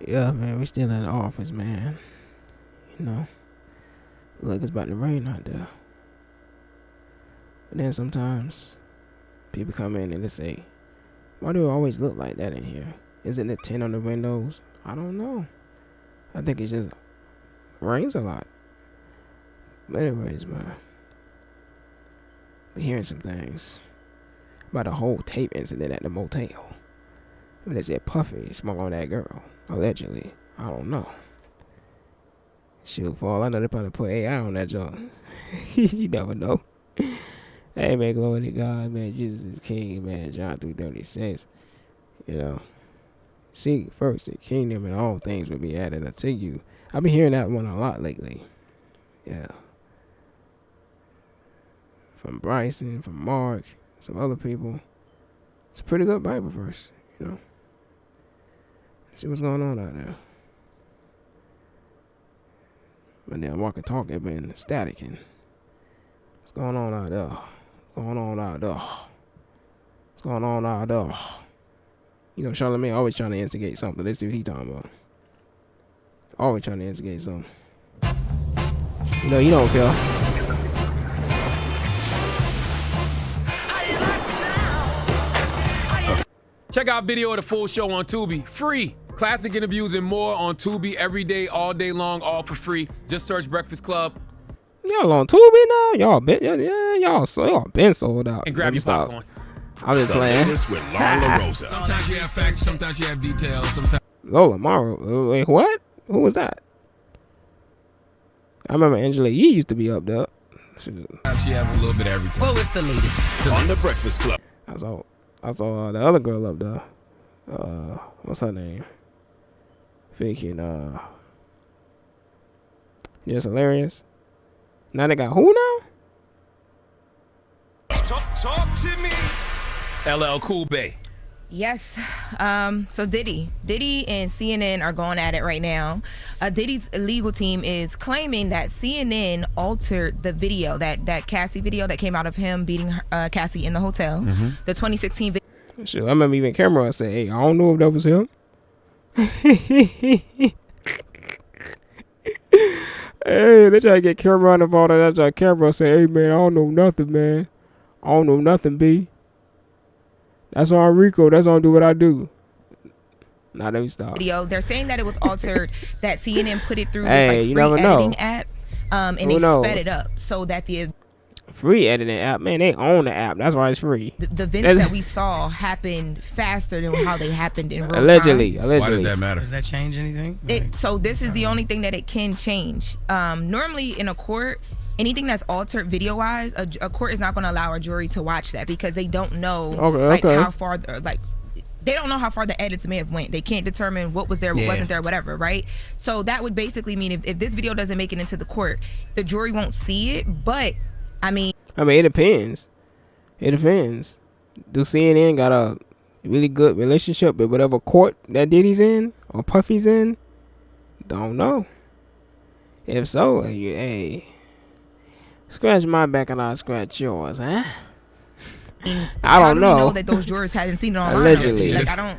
Yeah, man, we still in the office, man. You know, look, it's about to rain out there. But then sometimes people come in and they say, why do it always look like that in here? Isn't it tint on the windows? I don't know. I think it's just rains a lot. But anyways, man, we're hearing some things about the whole tape incident at the motel. When they said Puffy smoked on that girl, allegedly. I don't know. Shoot, for all I know, they probably put AI on that joint. You never know. Hey, man, glory to God, man. Jesus is King, man. John 3:36. You know, seek first the kingdom and all things will be added unto you. I've been hearing that one a lot lately. Yeah. From Bryson, from Mark, some other people. It's a pretty good Bible verse, you know. See what's going on out there. But then walk and talk have been static and what's going on out there? What's going on out there? What's going on out there? You know, Charlamagne always trying to instigate something. Let's see what he talking about. Always trying to instigate something. You know, you don't care. Check out video of the full show on Tubi. Free. Classic interviews and more on Tubi every day, all day long, all for free. Just search Breakfast Club. Y'all on Tubi now? Y'all been sold out. And grab your popcorn. I'm just playing. Sometimes you have facts, sometimes you have details. Sometimes Lola Morrow. Wait, what? Who was that? I remember Angela Yee used to be up there. she have a little bit of everything. Well, it's the latest. On the Breakfast Club. I saw the other girl up there. What's her name? Freaking Just Hilarious. Now they got who now? Talk to me. LL Cool Bay. Yes. So Diddy and CNN are going at it right now. Diddy's legal team is claiming that CNN altered the video, that Cassie video that came out of him beating Cassie in the hotel. Mm-hmm. The 2016 video. Sure, I remember even Camera said, "Hey, I don't know if that was him." Hey, they try to get Camera involved, and that's why Camera say, "Hey, man, I don't know nothing, man. I don't know nothing, B. That's on Rico. That's on do what I do." Now let me stop. Video. They're saying that it was altered, that CNN put it through Hey, this like free editing app, and Who they knows? sped it up so that the Free editing app, man. They own the app. That's why it's free. the events that we saw happened faster than how they happened in real Allegedly. time. Why does that matter? Does that change anything? So this is the only thing that it can change. Normally in a court, anything that's altered video-wise, a court is not going to allow a jury to watch that because they don't know how far, they don't know how far the edits may have went. They can't determine what was there, what wasn't there, whatever, right? So that would basically mean if this video doesn't make it into the court, the jury won't see it. But I mean, it depends. It depends. Do CNN got a really good relationship with whatever court that Diddy's in or Puffy's in? Don't know. If so, hey, scratch my back and I'll scratch yours, huh? I don't know. Know that those jurors hadn't seen it online. Allegedly.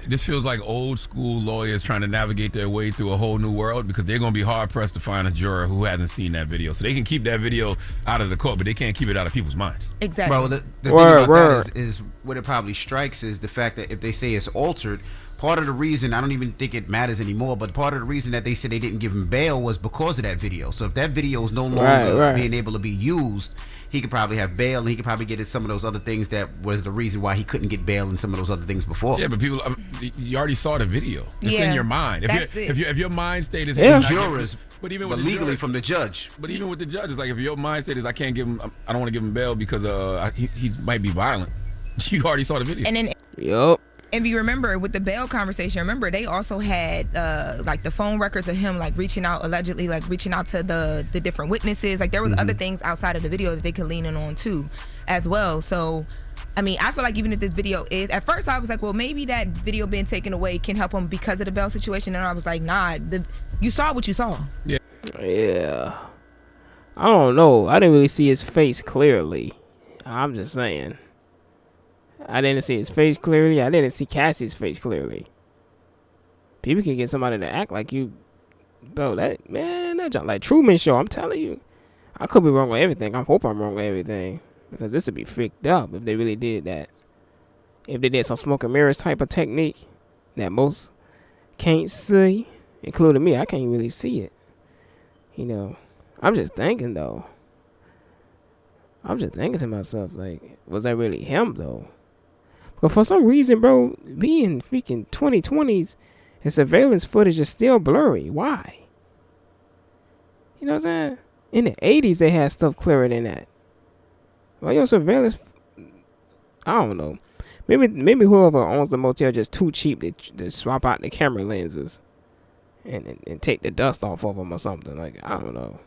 This feels like old school lawyers trying to navigate their way through a whole new world because they're going to be hard pressed to find a juror who hasn't seen that video. So they can keep that video out of the court, but they can't keep it out of people's minds. Exactly. Bro, the thing about that is what it probably strikes is the fact that if they say it's altered, part of the reason, I don't even think it matters anymore, but part of the reason that they said they didn't give him bail was because of that video. So if that video is no longer being able to be used, he could probably have bail, and he could probably get some of those other things that was the reason why he couldn't get bail and some of those other things before. Yeah, but people, you already saw the video. It's in your mind. If your mind state is jurors, but even but with legally the judge, from the judge. But even with the judge, it's like if your mind state is I can't give him, I don't want to give him bail because he might be violent. You already saw the video. And then if you remember with the bail conversation, remember they also had like the phone records of him like allegedly reaching out to the different witnesses. Like there was other things outside of the video that they could lean in on too as well. So I mean, I feel like even if this video is, at first I was like, well, maybe that video being taken away can help him because of the bail situation. And I was like, nah, you saw what you saw. Yeah. I don't know. I didn't really see his face clearly. I'm just saying. I didn't see his face clearly. I didn't see Cassie's face clearly. People can get somebody to act like you, bro. That junk like Truman Show. I'm telling you, I could be wrong with everything. I hope I'm wrong with everything because this would be freaked up if they really did that. If they did some smoke and mirrors type of technique that most can't see, including me, I can't really see it. You know, I'm just thinking though. I'm just thinking to myself, like, was that really him though? But for some reason, bro, being freaking 2020s and surveillance footage is still blurry. Why? You know what I'm saying? In the 80s, they had stuff clearer than that. Why your surveillance? I don't know. Maybe whoever owns the motel just too cheap to swap out the camera lenses and take the dust off of them or something. Like, I don't know.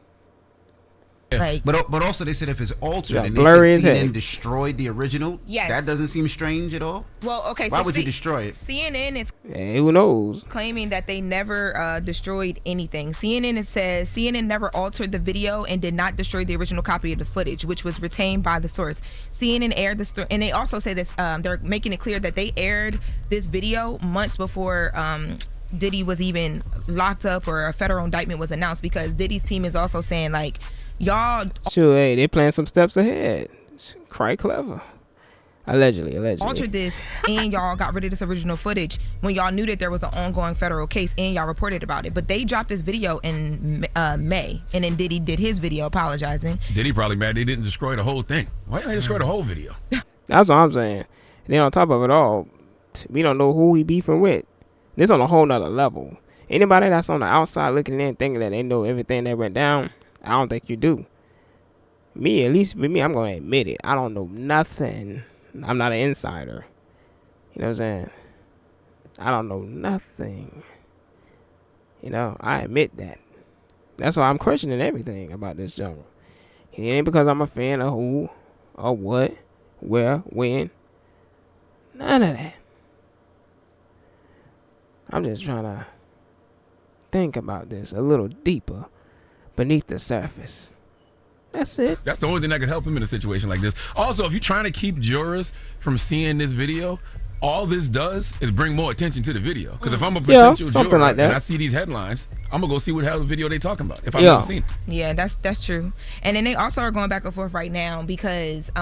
Like, but also they said if it's altered and blurry they said CNN as destroyed the original, yes. that doesn't seem strange at all. Well, okay. Why so would you destroy it? CNN is Who knows? claiming that they never destroyed anything. CNN says CNN never altered the video and did not destroy the original copy of the footage, which was retained by the source. CNN aired the story, and they also say this. They're making it clear that they aired this video months before Diddy was even locked up or a federal indictment was announced, because Diddy's team is also saying like, y'all Sure, hey, they playing some steps ahead. It's quite clever. Allegedly. altered this and y'all got rid of this original footage when y'all knew that there was an ongoing federal case and y'all reported about it. But they dropped this video in May, and then Diddy did his video apologizing. Diddy probably mad they didn't destroy the whole thing. Why didn't they destroy the whole video? That's what I'm saying. And then on top of it all, we don't know who he beefing with. This on a whole nother level. Anybody that's on the outside looking in thinking that they know everything that went down, I don't think you do. Me, at least with me, I'm going to admit it. I don't know nothing. I'm not an insider. You know what I'm saying? I don't know nothing. You know, I admit that. That's why I'm questioning everything about this jungle. It ain't because I'm a fan of who or what, where, when. None of that. I'm just trying to think about this a little deeper beneath the surface. That's it. That's the only thing that could help him in a situation like this. Also, if you're trying to keep jurors from seeing this video, all this does is bring more attention to the video. Because if I'm a potential juror like that, and I see these headlines, I'm going to go see what hell the video they talking about if I've never seen it. Yeah, that's true. And then they also are going back and forth right now because,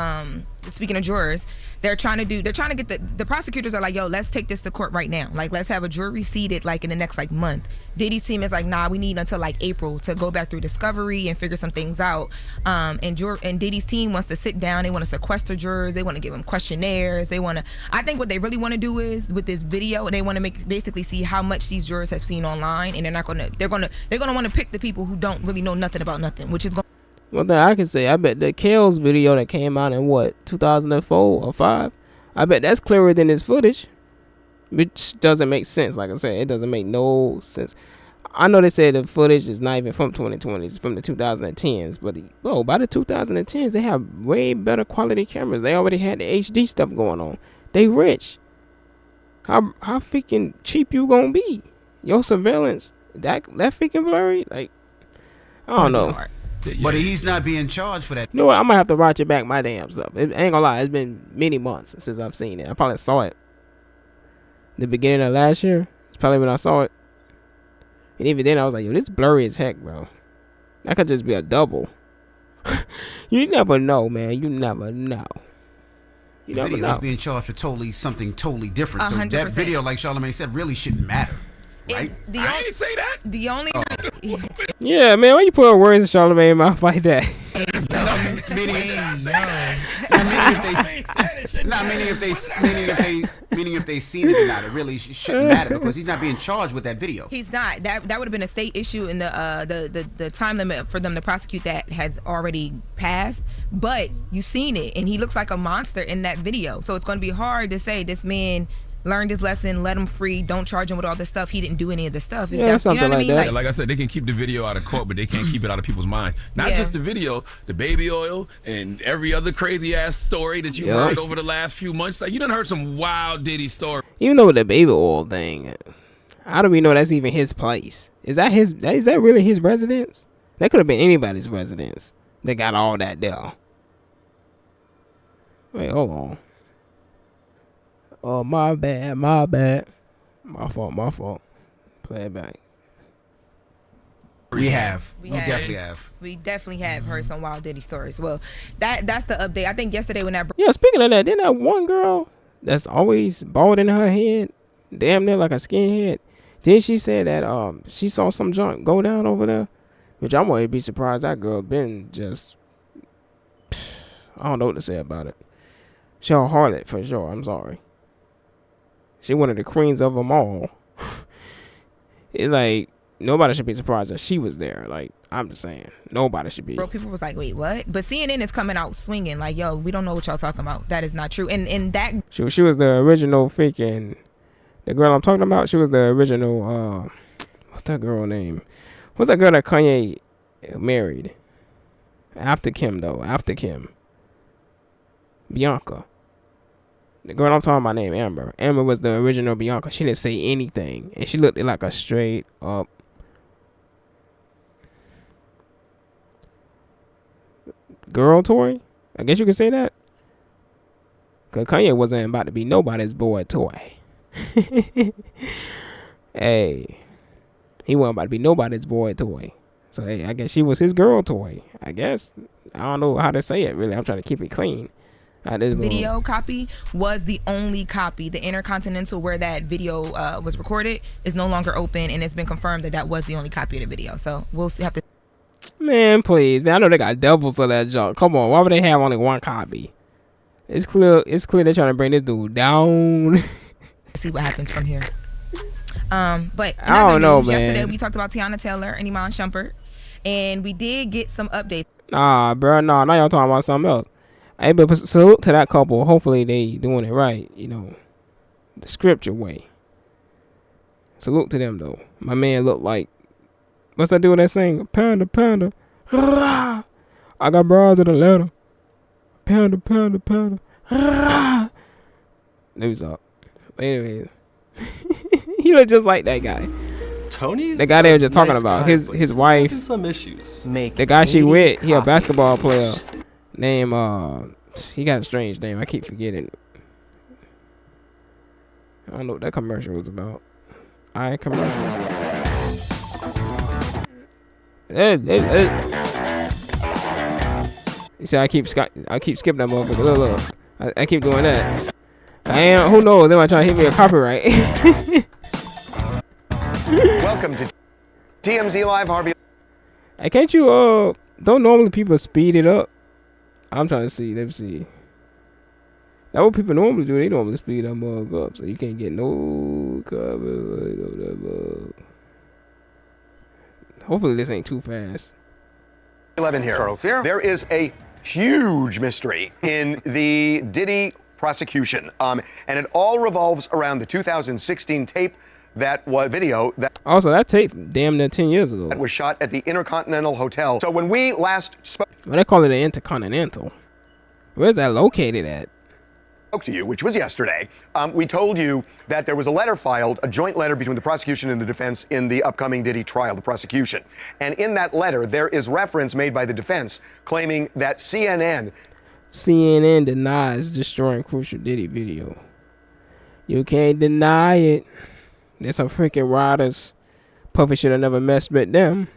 speaking of jurors, they're trying to get the prosecutors are like, yo, let's take this to court right now. Like, let's have a jury seated like in the next like month. Diddy's team is like, nah, we need until like April to go back through discovery and figure some things out. And Diddy's team wants to sit down. They want to sequester jurors. They want to give them questionnaires. I think what they really want to do is with this video, they want to basically see how much these jurors have seen online, and they're gonna want to pick the people who don't really know nothing about nothing, which is going. One thing I can say, I bet the Kels video that came out in 2004 or 5, I bet that's clearer than his footage, which doesn't make sense. Like I said, it doesn't make no sense. I know they said the footage is not even from 2020, it's from the 2010s, but by the 2010s, they have way better quality cameras. They already had the HD stuff going on. They rich. How freaking cheap you gonna be? Your surveillance, that freaking blurry? Like, I don't know. But he's not being charged for that. You know what? I'm gonna have to watch it back my damn stuff. It ain't gonna lie, it's been many months since I've seen it. I probably saw it the beginning of last year. It's probably when I saw it. And even then I was like, yo, this blurry as heck, bro. That could just be a double. You never know, man. You never know. You never know. Video's being charged for something totally different. So 100%. that video, like Charlamagne said, really shouldn't matter. Right? I ain't say that. The only Yeah, man, why you put words in Charlamagne's mouth like that? Meaning if they seen it or not, it really shouldn't matter because he's not being charged with that video. He's not. That would have been a state issue, and the time limit for them to prosecute that has already passed. But you seen it, and he looks like a monster in that video. So it's going to be hard to say this man learned his lesson, let him free, don't charge him with all this stuff. He didn't do any of this stuff. Yeah, something like that. Like I said, they can keep the video out of court, but they can't keep it out of people's minds. Not just the video, the baby oil, and every other crazy ass story that you heard over the last few months. Like, you done heard some wild Diddy story. Even though with the baby oil thing, how do we know that's even his place? Is that really his residence? That could have been anybody's residence that got all that there. Wait, hold on. Oh, my bad. My fault. Play it back. We have. We We have. definitely have. We definitely have heard some wild Diddy stories. Well, that's the update. I think yesterday when that Yeah, speaking of that, didn't that one girl that's always bald in her head, damn near like a skinhead, then she said that she saw some junk go down over there, which I wouldn't be surprised that girl been just, I don't know what to say about it. She a harlot for sure. I'm sorry. She one of the queens of them all. It's like nobody should be surprised that she was there. Like, I'm just saying, nobody should be. bro, people was like, wait, what? But CNN is coming out swinging like, yo, we don't know what y'all talking about. That is not true. And that She was the original freaking, the girl I'm talking about. She was the original. What's that girl name? What's that girl that Kanye married? After Kim though. After Kim. Bianca. The girl I'm talking about named Amber. Amber was the original Bianca. She didn't say anything, and she looked like a straight up girl toy. I guess you could say that. Cause Kanye wasn't about to be nobody's boy toy. Hey, he wasn't about to be nobody's boy toy. So hey, I guess she was his girl toy. I guess I don't know how to say it really. I'm trying to keep it clean. video copy was the only copy. The Intercontinental where that video was recorded is no longer open, and it's been confirmed that was the only copy of the video. So we'll have to. Man, please, man. I know they got devils of that junk. Come on, why would they have only one copy? It's clear they're trying to bring this dude down. See what happens from here. But I don't know, man. Yesterday we talked about Tiana Taylor and Iman Shumpert, and we did get some updates. Nah, bro, now y'all talking about something else. Hey, but salute to that couple. Hopefully they doing it right, you know, the scripture way. Salute to them though. My man looked like, what's that dude that sing? Panda, panda. I got bras in the letter. Panda, panda, panda. News up. But anyways, he looked just like that guy. Tony's the guy they were just talking nice about. guy, His but he's wife. having some issues. The guy she with, he a basketball player. Name he got a strange name. I keep forgetting. I don't know what that commercial was about. Commercial. You see, I keep skipping that motherfucker. Look. I keep doing that. Who knows? They might try to hit me a copyright. Welcome to TMZ Live, Harvey. Hey, can't you don't normally people speed it up? I'm trying to see. Let me see. That's what people normally do. They normally speed that mug up, so you can't get no cover. Hopefully this ain't too fast. 11 here. Charles here. There is a huge mystery in the Diddy prosecution, and it all revolves around the 2016 tape that was video that. Also, that tape damn near 10 years ago. That was shot at the Intercontinental Hotel. So when we last spoke. Well, they call it the Intercontinental. Where's that located at? To you, which was yesterday, we told you that there was a letter filed, a joint letter between the prosecution and the defense in the upcoming Diddy trial, the prosecution. And in that letter, there is reference made by the defense claiming that CNN denies destroying crucial Diddy video. You can't deny it. There's some freaking riders. Puffy should have never messed with them.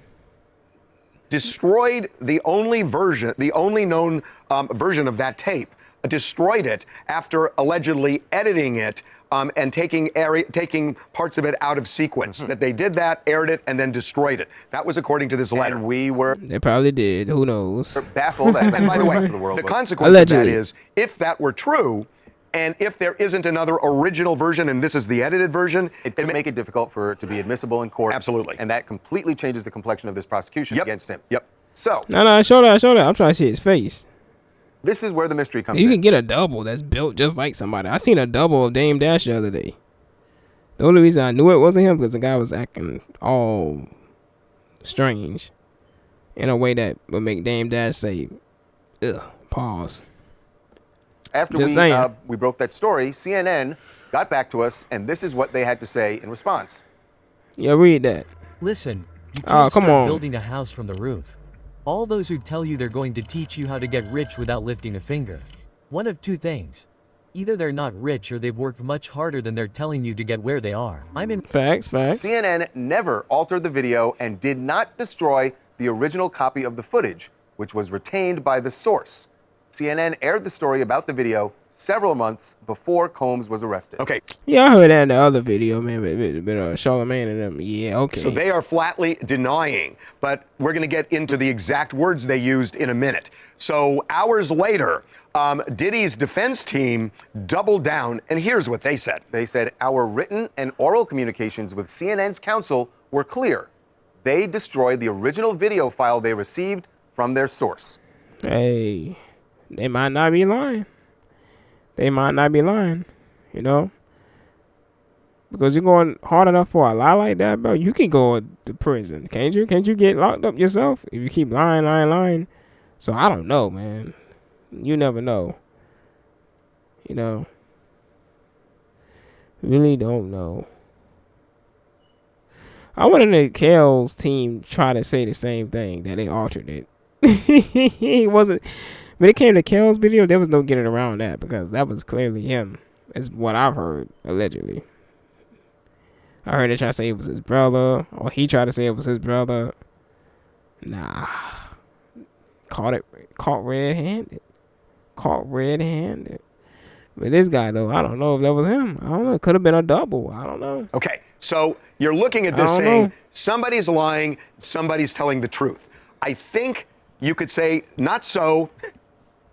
Destroyed the only known version of that tape. Destroyed it after allegedly editing it and taking parts of it out of sequence. That they did that, aired it, and then destroyed it. That was according to this letter. And we were. They probably did. Who knows? Baffled. And by the way, the consequence allegedly. of that is, if that were true, and if there isn't another original version, and this is the edited version, it could make it difficult for it to be admissible in court. Absolutely. And that completely changes the complexion of this prosecution against him. Yep. So. No, show that. I'm trying to see his face. This is where the mystery comes in. You in. can get a double that's built just like somebody. I seen a double of Dame Dash the other day. The only reason I knew it wasn't him because the guy was acting all strange in a way that would make Dame Dash say, ugh, pause. After we broke that story, CNN got back to us, and this is what they had to say in response. Yeah, read that. Listen, you can't start building a house from the roof. All those who tell you they're going to teach you how to get rich without lifting a finger. One of two things. Either they're not rich or they've worked much harder than they're telling you to get where they are. Facts. CNN never altered the video and did not destroy the original copy of the footage, which was retained by the source. CNN aired the story about the video several months before Combs was arrested. Okay. Yeah, I heard that in the other video, man, with Charlamagne and them. Yeah, okay. So they are flatly denying, but we're going to get into the exact words they used in a minute. So hours later, Diddy's defense team doubled down, and here's what they said. They said, our written and oral communications with CNN's counsel were clear. They destroyed the original video file they received from their source. Hey, they might not be lying. They might not be lying, you know? Because you're going hard enough for a lie like that, bro, you can go to prison, can't you? Can't you get locked up yourself if you keep lying? So I don't know, man. You never know. You know? Really don't know. I wanted the Kale's team try to say the same thing, that they altered it. He wasn't... When it came to Kale's video, there was no getting around that because that was clearly him. Is what I've heard, allegedly. I heard they try to say it was his brother, or he tried to say it was his brother. Nah. Caught red-handed. But this guy, though, I don't know if that was him. I don't know. It could have been a double. I don't know. Okay, so you're looking at this saying somebody's lying, somebody's telling the truth. I think you could say not so,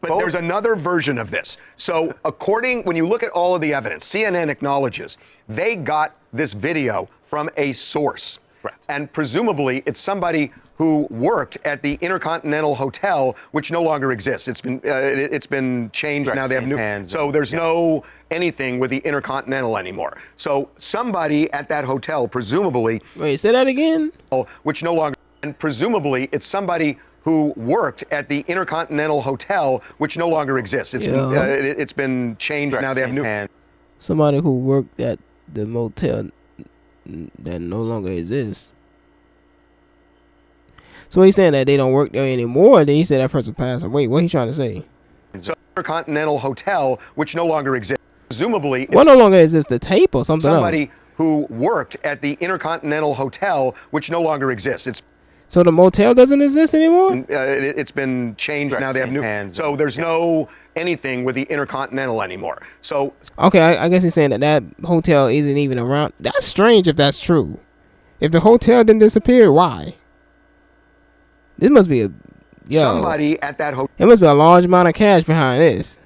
but there's another version of this. So when you look at all of the evidence, CNN acknowledges they got this video from a source. Right. And presumably it's somebody who worked at the Intercontinental Hotel, which no longer exists. It's been changed. Right. Now they have new. So there's no anything with the Intercontinental anymore. So somebody at that hotel, presumably. Wait, say that again? Which no longer. And presumably it's somebody who worked at the Intercontinental Hotel, which no longer exists. It's been changed. Right. Now they have new. Somebody who worked at the motel that no longer exists. So he's saying that they don't work there anymore. Then he said that person passed away. What he trying to say? So Intercontinental Hotel, which no longer exists. Presumably, what no longer exists? The tape or something somebody else? Who worked at the Intercontinental Hotel, which no longer exists. So the motel doesn't exist anymore? It's been changed. Right. Now they have new. So there's no anything with the Intercontinental anymore. So okay, I guess he's saying that hotel isn't even around. That's strange if that's true. If the hotel didn't disappear, why? This must be somebody at that hotel. It must be a large amount of cash behind this.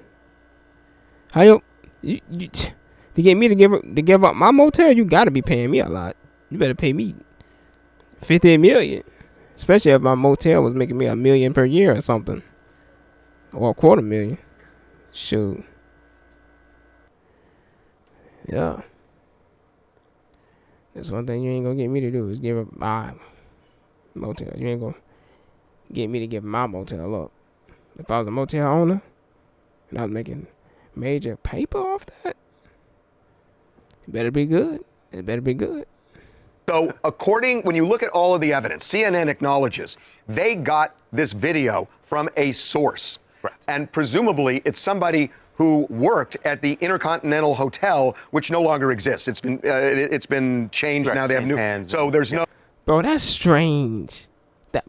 How you to get me to give up my motel? You got to be paying me a lot. You better pay me $50 million. Especially if my motel was making me $1 million per year or something. Or $250,000. Shoot. Yeah. That's one thing you ain't gonna get me to do is give up my motel. You ain't gonna get me to give my motel up. If I was a motel owner and I was making major paper off that, it better be good. It better be good. So when you look at all of the evidence, CNN acknowledges they got this video from a source. Right. And presumably it's somebody who worked at the Intercontinental Hotel, which no longer exists. It's been changed. Right. Now they have new. So there's no. Bro, that's strange. They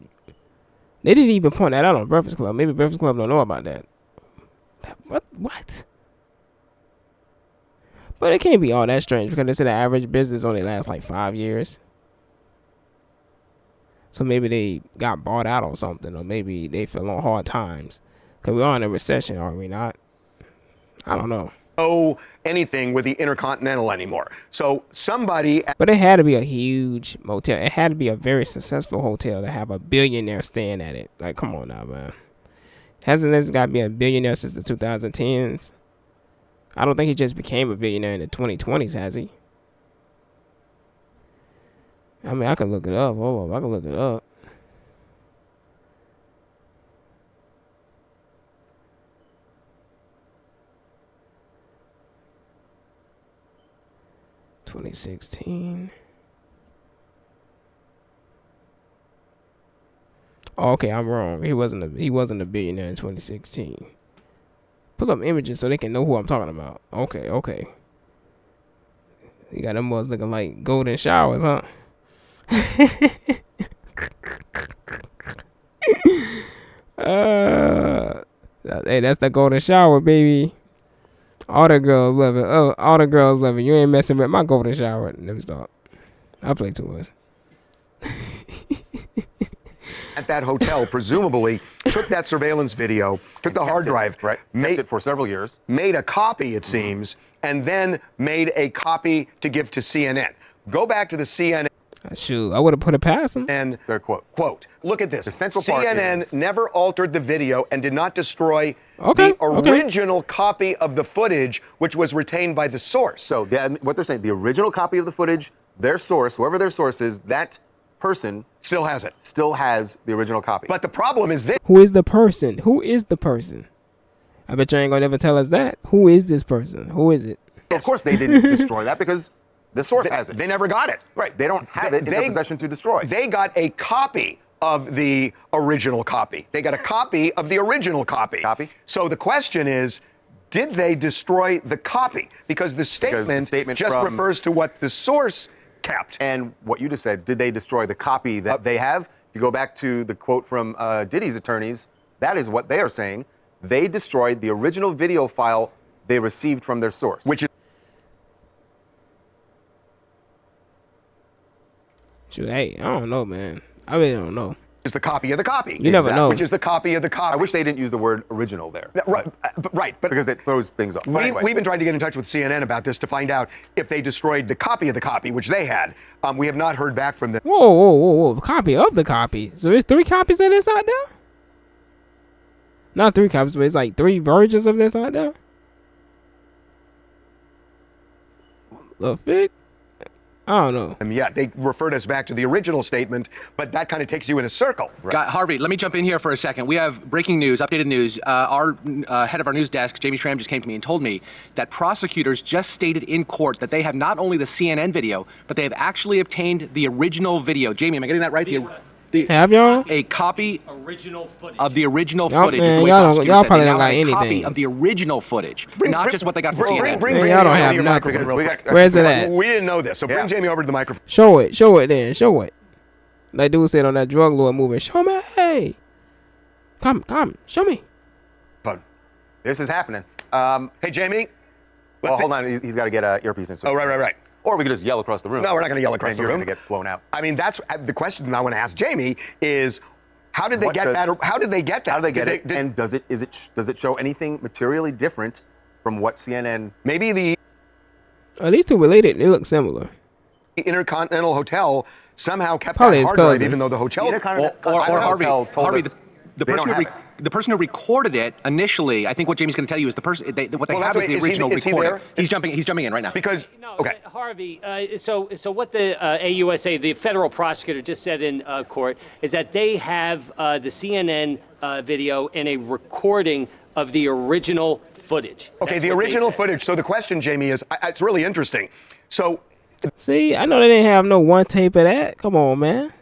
didn't even point that out on Breakfast Club. Maybe Breakfast Club don't know about that. What? But it can't be all that strange because they said the average business only lasts like 5 years. So maybe they got bought out or something, or maybe they fell on hard times. Because we are in a recession, are we not? I don't know. Anything with the Intercontinental anymore. So somebody. But it had to be a huge motel. It had to be a very successful hotel to have a billionaire staying at it. Like, come on now, man. Hasn't this guy been a billionaire since the 2010s? I don't think he just became a billionaire in the 2020s, has he? I mean, I can look it up. Hold on, I can look it up. $2016. Oh, okay, I'm wrong. He wasn't a billionaire in 2016. Put pull up images so they can know who I'm talking about. Okay. You got them boys looking like golden showers, huh? Hey, that's the golden shower, baby. All the girls love it. Oh, all the girls love it. You ain't messing with my golden shower. Let me stop. I play too much. At that hotel, presumably, took that surveillance video, took the hard drive, right? Kept it for several years. Made a copy, it seems, and then made a copy to give to CNN. Go back to the CNN. Shoot, I would have put it past them. And their quote, look at this. The central part CNN is, never altered the video and did not destroy the original copy of the footage, which was retained by the source. So what they're saying, the original copy of the footage, their source, whoever their source is, that person still has it. Still has the original copy. But the problem is this. Who is the person? Who is the person? I bet you ain't gonna never tell us that. Who is this person? Who is it? Of course they didn't destroy that because the source has it. They never got it. Right. They don't have it in their possession to destroy. They got a copy of the original copy. They got a copy of the original copy. So the question is, did they destroy the copy? Because the statement just refers to what the source kept. And what you just said, did they destroy the copy that they have? If you go back to the quote from Diddy's attorneys, that is what they are saying. They destroyed the original video file they received from their source. Which is hey, I don't know, man. I really don't know. Is the copy of the copy. You never know. Which is the copy of the copy. I wish they didn't use the word original there. Right, but because it throws things off. We've been trying to get in touch with CNN about this to find out if they destroyed the copy of the copy, which they had. We have not heard back from them. Whoa. Copy of the copy. So there's 3 copies of this out there? Not 3 copies, but it's like 3 versions of this out there? The fic? I don't know. Yeah, they referred us back to the original statement, but that kind of takes you in a circle. Harvey, let me jump in here for a second. We have breaking news, updated news. Our head of our news desk, Jamie Schramm, just came to me and told me that prosecutors just stated in court that they have not only the CNN video, but they have actually obtained the original video. Jamie, am I getting that right? Have y'all? A copy original footage. of the original footage. Man, is the way y'all prosecutors said. probably They don't now got have a copy anything. of the original footage, not just what they got from CNN. Man, y'all don't have nothing. Where's it at? We didn't know this, so bring Jamie over to the microphone. Show it then. Show it. Like dude said on that drug lord movie. Show me. Hey. Come. Show me. This is happening. Hey, Jamie. Well, hold on. He's got to get an earpiece in. Oh, right. Or we could just yell across the room. No, we're not going to yell across the room. You're going to get blown out. I mean, that's the question I want to ask Jamie is, how did they get that? How did they get that? How did they get it? And does it show anything materially different from what CNN? Maybe the these two related. They look similar. The Intercontinental Hotel somehow kept Probably that his hard drive, cousin. even though the hotel Or Hotel told Harvey, us the they person don't who have the person who recorded it initially, I think what Jamie's going to tell you is the person what they have is the original recording. He's jumping in right now. Because Harvey, so what the AUSA, the federal prosecutor, just said in court is that they have the CNN video and a recording of the original footage. Okay, That's the what they original said. footage. So the question, Jamie, is it's really interesting. So See, I know they didn't have no one tape of that. Come on, man.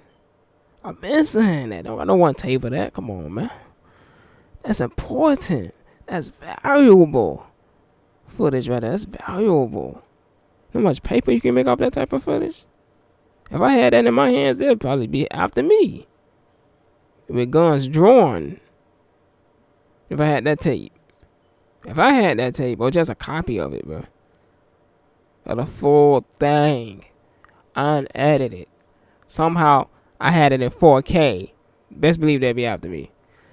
I've been saying that. Don't got no one tape of that. Come on, man. That's important. That's valuable footage right there. That's valuable. How much paper you can make off that type of footage? If I had that in my hands, they'd probably be after me. With guns drawn. If I had that tape. Or just a copy of it, bro. Or the full thing. Unedited. Somehow, I had it in 4K. Best believe they'd be after me.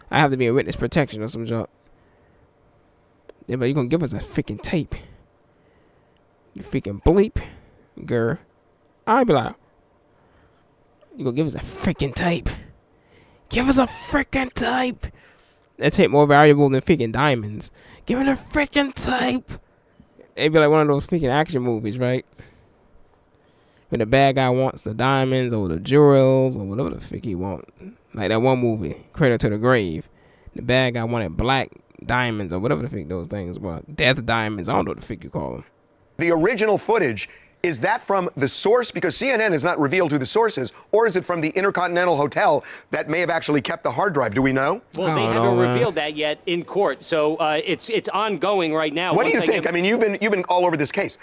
I have to be a witness protection or some junk. Yeah, but you gonna give us a freaking tape. You freaking bleep, girl. I'd be like, you gonna give us a freaking tape. Give us a freaking tape. That tape more valuable than freaking diamonds. Give me the freaking tape. It'd be like one of those freaking action movies, right? When the bad guy wants the diamonds or the jewels or whatever the frick he want. Like that one movie, Cradle to the Grave. The bad guy wanted black diamonds or whatever the frick those things were. Death diamonds. I don't know what the frick you call them. the original footage Is that from the source? Because CNN has not revealed who the source is. Or is it from the Intercontinental Hotel that may have actually kept the hard drive? Do we know? Well, they haven't revealed that yet in court, so it's ongoing right now. What do you think? I mean, you've been all over this case.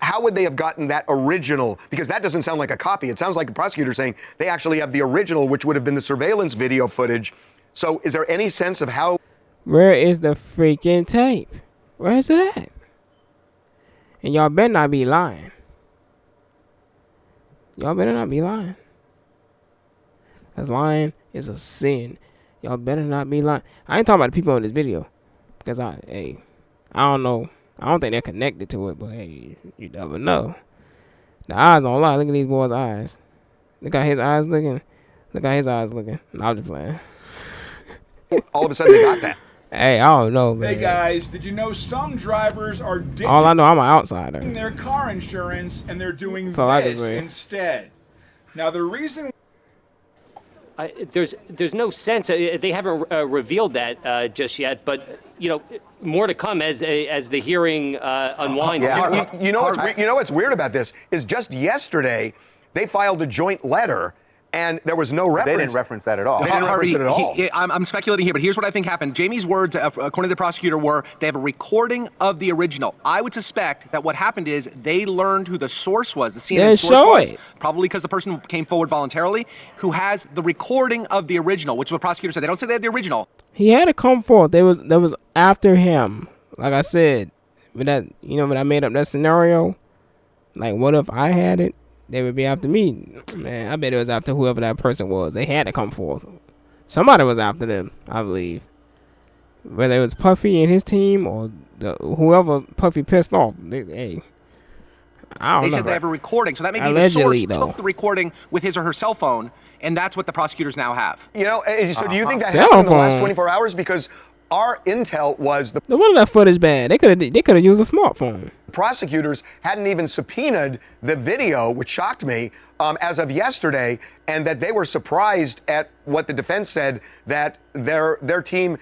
How would they have gotten that original? Because that doesn't sound like a copy. It sounds like the prosecutor saying they actually have the original, which would have been the surveillance video footage. So is there any sense of how? Where is the freaking tape? Where is it at? And y'all better not be lying. Y'all better not be lying. Because lying is a sin. Y'all better not be lying. I ain't talking about the people in this video. Because I don't know. I don't think they're connected to it, but hey, you never know. The eyes don't lie. Look at these boys' eyes. Look how his eyes looking. Look how his eyes looking. No, I'm just playing. All of a sudden they got that. Hey, I don't know, man. Hey guys, did you know some drivers are ditching All I know, I'm an outsider. their car insurance and they're doing So I this just say. instead? Now the reason There's no sense. They haven't revealed that just yet, but more to come as the hearing unwinds. Yeah, you know what's weird about this is just yesterday they filed a joint letter and there was no reference. They didn't reference that at all. They didn't reference it at all. I'm speculating here, but here's what I think happened. Jamie's words, according to the prosecutor, were they have a recording of the original. I would suspect that what happened is they learned who the source was, the CNN source was, probably because the person came forward voluntarily, who has the recording of the original, which is what the prosecutor said. They don't say they have the original. He had to come forth. That was after him. Like I said, when I made up that scenario, like what if I had it? They would be after me. Man, I bet it was after whoever that person was. They had to come forth. Somebody was after them, I believe. Whether it was Puffy and his team or whoever Puffy pissed off. I don't know. They said they have a recording, so that may be Allegedly, the source took the recording with his or her cell phone, and that's what the prosecutors now have. So do you think that happened in the last 24 hours? Because our intel was the one of that footage bad. They could have used a smartphone. Prosecutors hadn't even subpoenaed the video, which shocked me, as of yesterday, and that they were surprised at what the defense said, that their team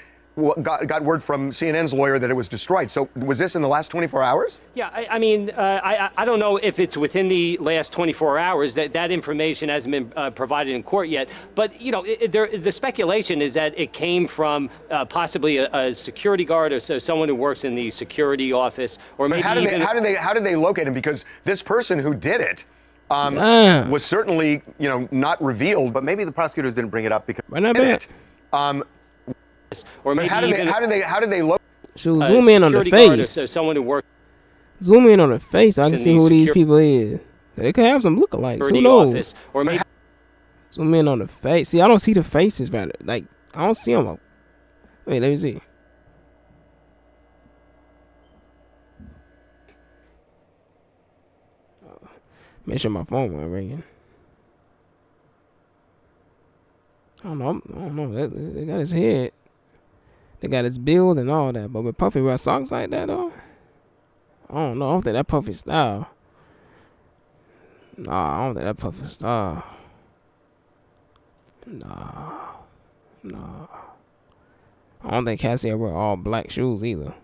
got word from CNN's lawyer that it was destroyed. So was this in the last 24 hours? Yeah, I don't know if it's within the last 24 hours. That information hasn't been provided in court yet. But the speculation is that it came from possibly a security guard or someone who works in the security office, or maybe how did they locate him? Because this person who did it was certainly not revealed. But maybe the prosecutors didn't bring it up because or maybe how did they look? Shoot, zoom in on the face. Or someone who works. Zoom in on the face so I can see who these people is. They could have some lookalikes. Who knows? Or maybe zoom in on the face. See, I don't see the faces, man. Like I don't see them. Wait, let me see. Make sure my phone wasn't ringing. I don't know. They got his head. They got his build and all that. But with Puffy wear socks like that, though, I don't know. I don't think that Puffy style. Nah, I don't think that Puffy style. Nah. I don't think Cassie ever wear all black shoes either.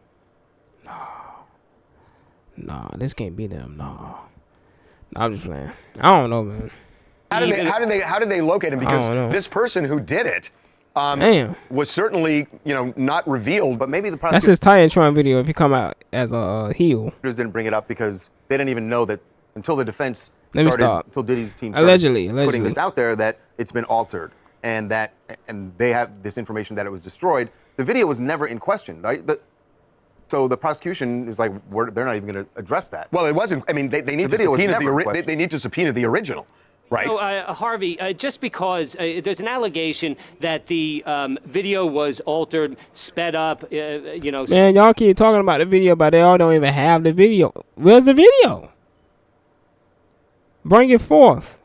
Nah, this can't be them. Nah, I'm just playing. I don't know, man. How did they locate him? Because this person who did it was certainly not revealed. But maybe the that's his Titantron video if he come out as a heel. Didn't bring it up because they didn't even know that until the defense until Diddy's team started allegedly putting this out there that it's been altered and they have this information that it was destroyed. The video was never in question, right? So the prosecution is like, they're not even going to address that. Well, it wasn't. I mean, they need to subpoena the original. Right. Harvey, just because there's an allegation that the video was altered, sped up, Man, y'all keep talking about the video, but they all don't even have the video. Where's the video? Bring it forth.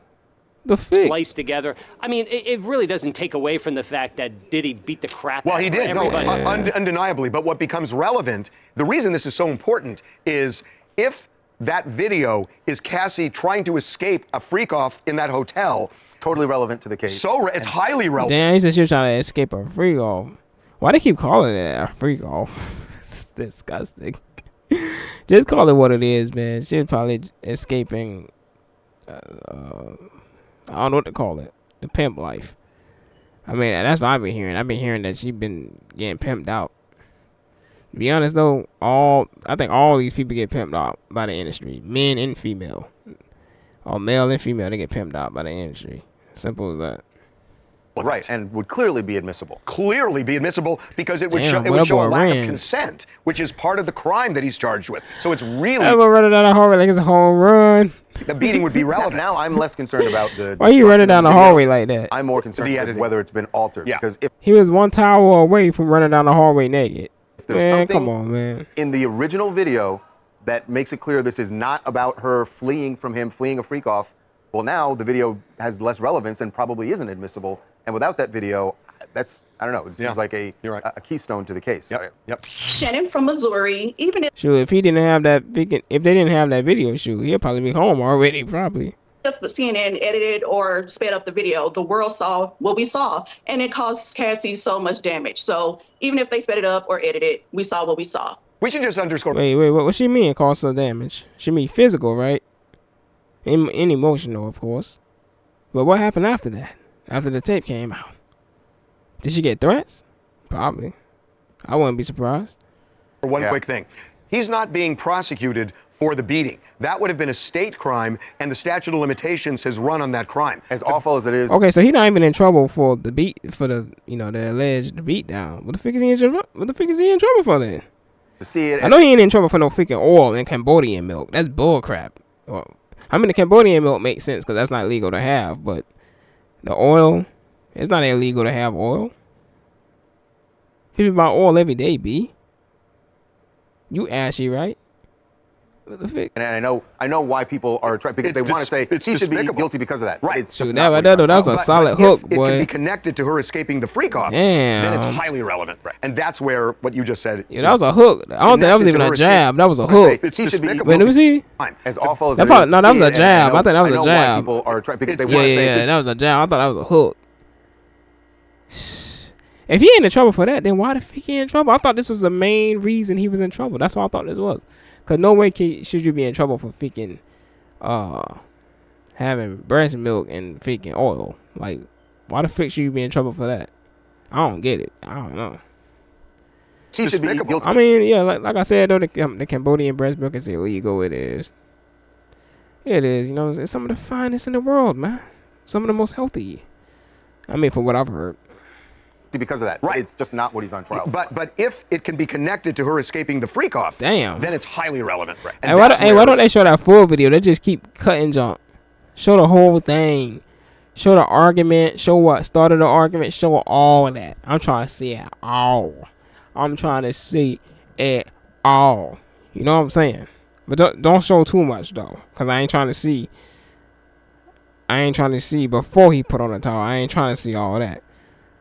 The fix. Spliced together. I mean, it really doesn't take away from the fact that Diddy beat the crap out of he did. everybody. No, undeniably. But what becomes relevant, the reason this is so important is if that video is Cassie trying to escape a freak-off in that hotel. Totally relevant to the case. It's highly relevant. Damn, he said she was trying to escape a freak-off. Why they keep calling it a freak-off? It's disgusting. Just call it what it is, man. She's probably escaping. I don't know what to call it. The pimp life. I mean, that's what I've been hearing. I've been hearing that she's been getting pimped out. To be honest, though, I think all these people get pimped out by the industry, men and female, or male and female. They get pimped out by the industry. Simple as that. Right, and would clearly be admissible. Clearly be admissible because it would Damn, show a boy lack ran. of consent, which is part of the crime that he's charged with. So it's really Everyone running down the hallway like it's a home run. the beating would be relevant. Now I'm less concerned about the. Why you running down the video. hallway like that? I'm more concerned The with editing. whether it's been altered. Yeah. Because if He was one towel away from running down the hallway naked. there's Man, something come on, man. in the original video that makes it clear this is not about her fleeing from him, fleeing a freak off, well, now the video has less relevance and probably isn't admissible. And without that video, that's, I don't know, it seems like a keystone to the case. Yep. Shannon from Missouri, even Shoot, if he didn't have that if they didn't have that video shoot, he'll probably be home already, probably. if the CNN edited or sped up the video, the world saw what we saw, and it caused Cassie so much damage. So even if they sped it up or edited it, we saw what we saw. We should just underscore. Wait, what she mean cause her damage? She mean physical, right? And emotional, of course. But what happened after that? After the tape came out? Did she get threats? Probably. I wouldn't be surprised. One quick thing. He's not being prosecuted for the beating. That would have been a state crime, and the statute of limitations has run on that crime. As awful as it is. Okay, so he's not even in trouble for the the alleged beat down. What the fuck is he in trouble? What the fuck is he in trouble for then? To see it. I know he ain't in trouble for no freaking oil and Cambodian milk. That's bull crap. Well, I mean, the Cambodian milk makes sense because that's not legal to have, but the oil, it's not illegal to have oil. People buy oil every day, B. You ashy, right? What the fuck? And I know why people are trying, because they want to say he should be guilty because of that. Right. It's just Shoot, not what that he's was done. a solid But hook, if it boy. can be connected to her escaping the freak off, Damn. then it's highly relevant. Right. And that's where what you just said. Yeah, that was a hook. I don't think that was even a jab. That was a hook. He should be Wait, let me see. as awful as That it probably, is no, to that was see a it, and jab. I think that was I a know jab. why people are trying, because they Yeah, want to say yeah, that was a jab. I thought that was a hook. If he ain't in trouble for that, then why the fuck he in trouble? I thought this was the main reason he was in trouble. That's what I thought this was. Cause no way should you be in trouble for freaking having breast milk and freaking oil. Like, why the fuck should you be in trouble for that? I don't get it. I don't know. He should be guilty. I mean, yeah, like I said though, the Cambodian breast milk is illegal. It is. It is. You know, it's some of the finest in the world, man. Some of the most healthy. I mean, from what I've heard. Because of that. Right. It's just not what he's on trial for. But if it can be connected to her escaping the freak off, Damn. then it's highly relevant. Right. Hey, why don't they show that full video? They just keep cutting junk. Show the whole thing. Show the argument. Show what started the argument. Show all of that. I'm trying to see it all. I'm trying to see it all. You know what I'm saying? But don't show too much though, cause I ain't trying to see. I ain't trying to see before he put on the towel. I ain't trying to see all that.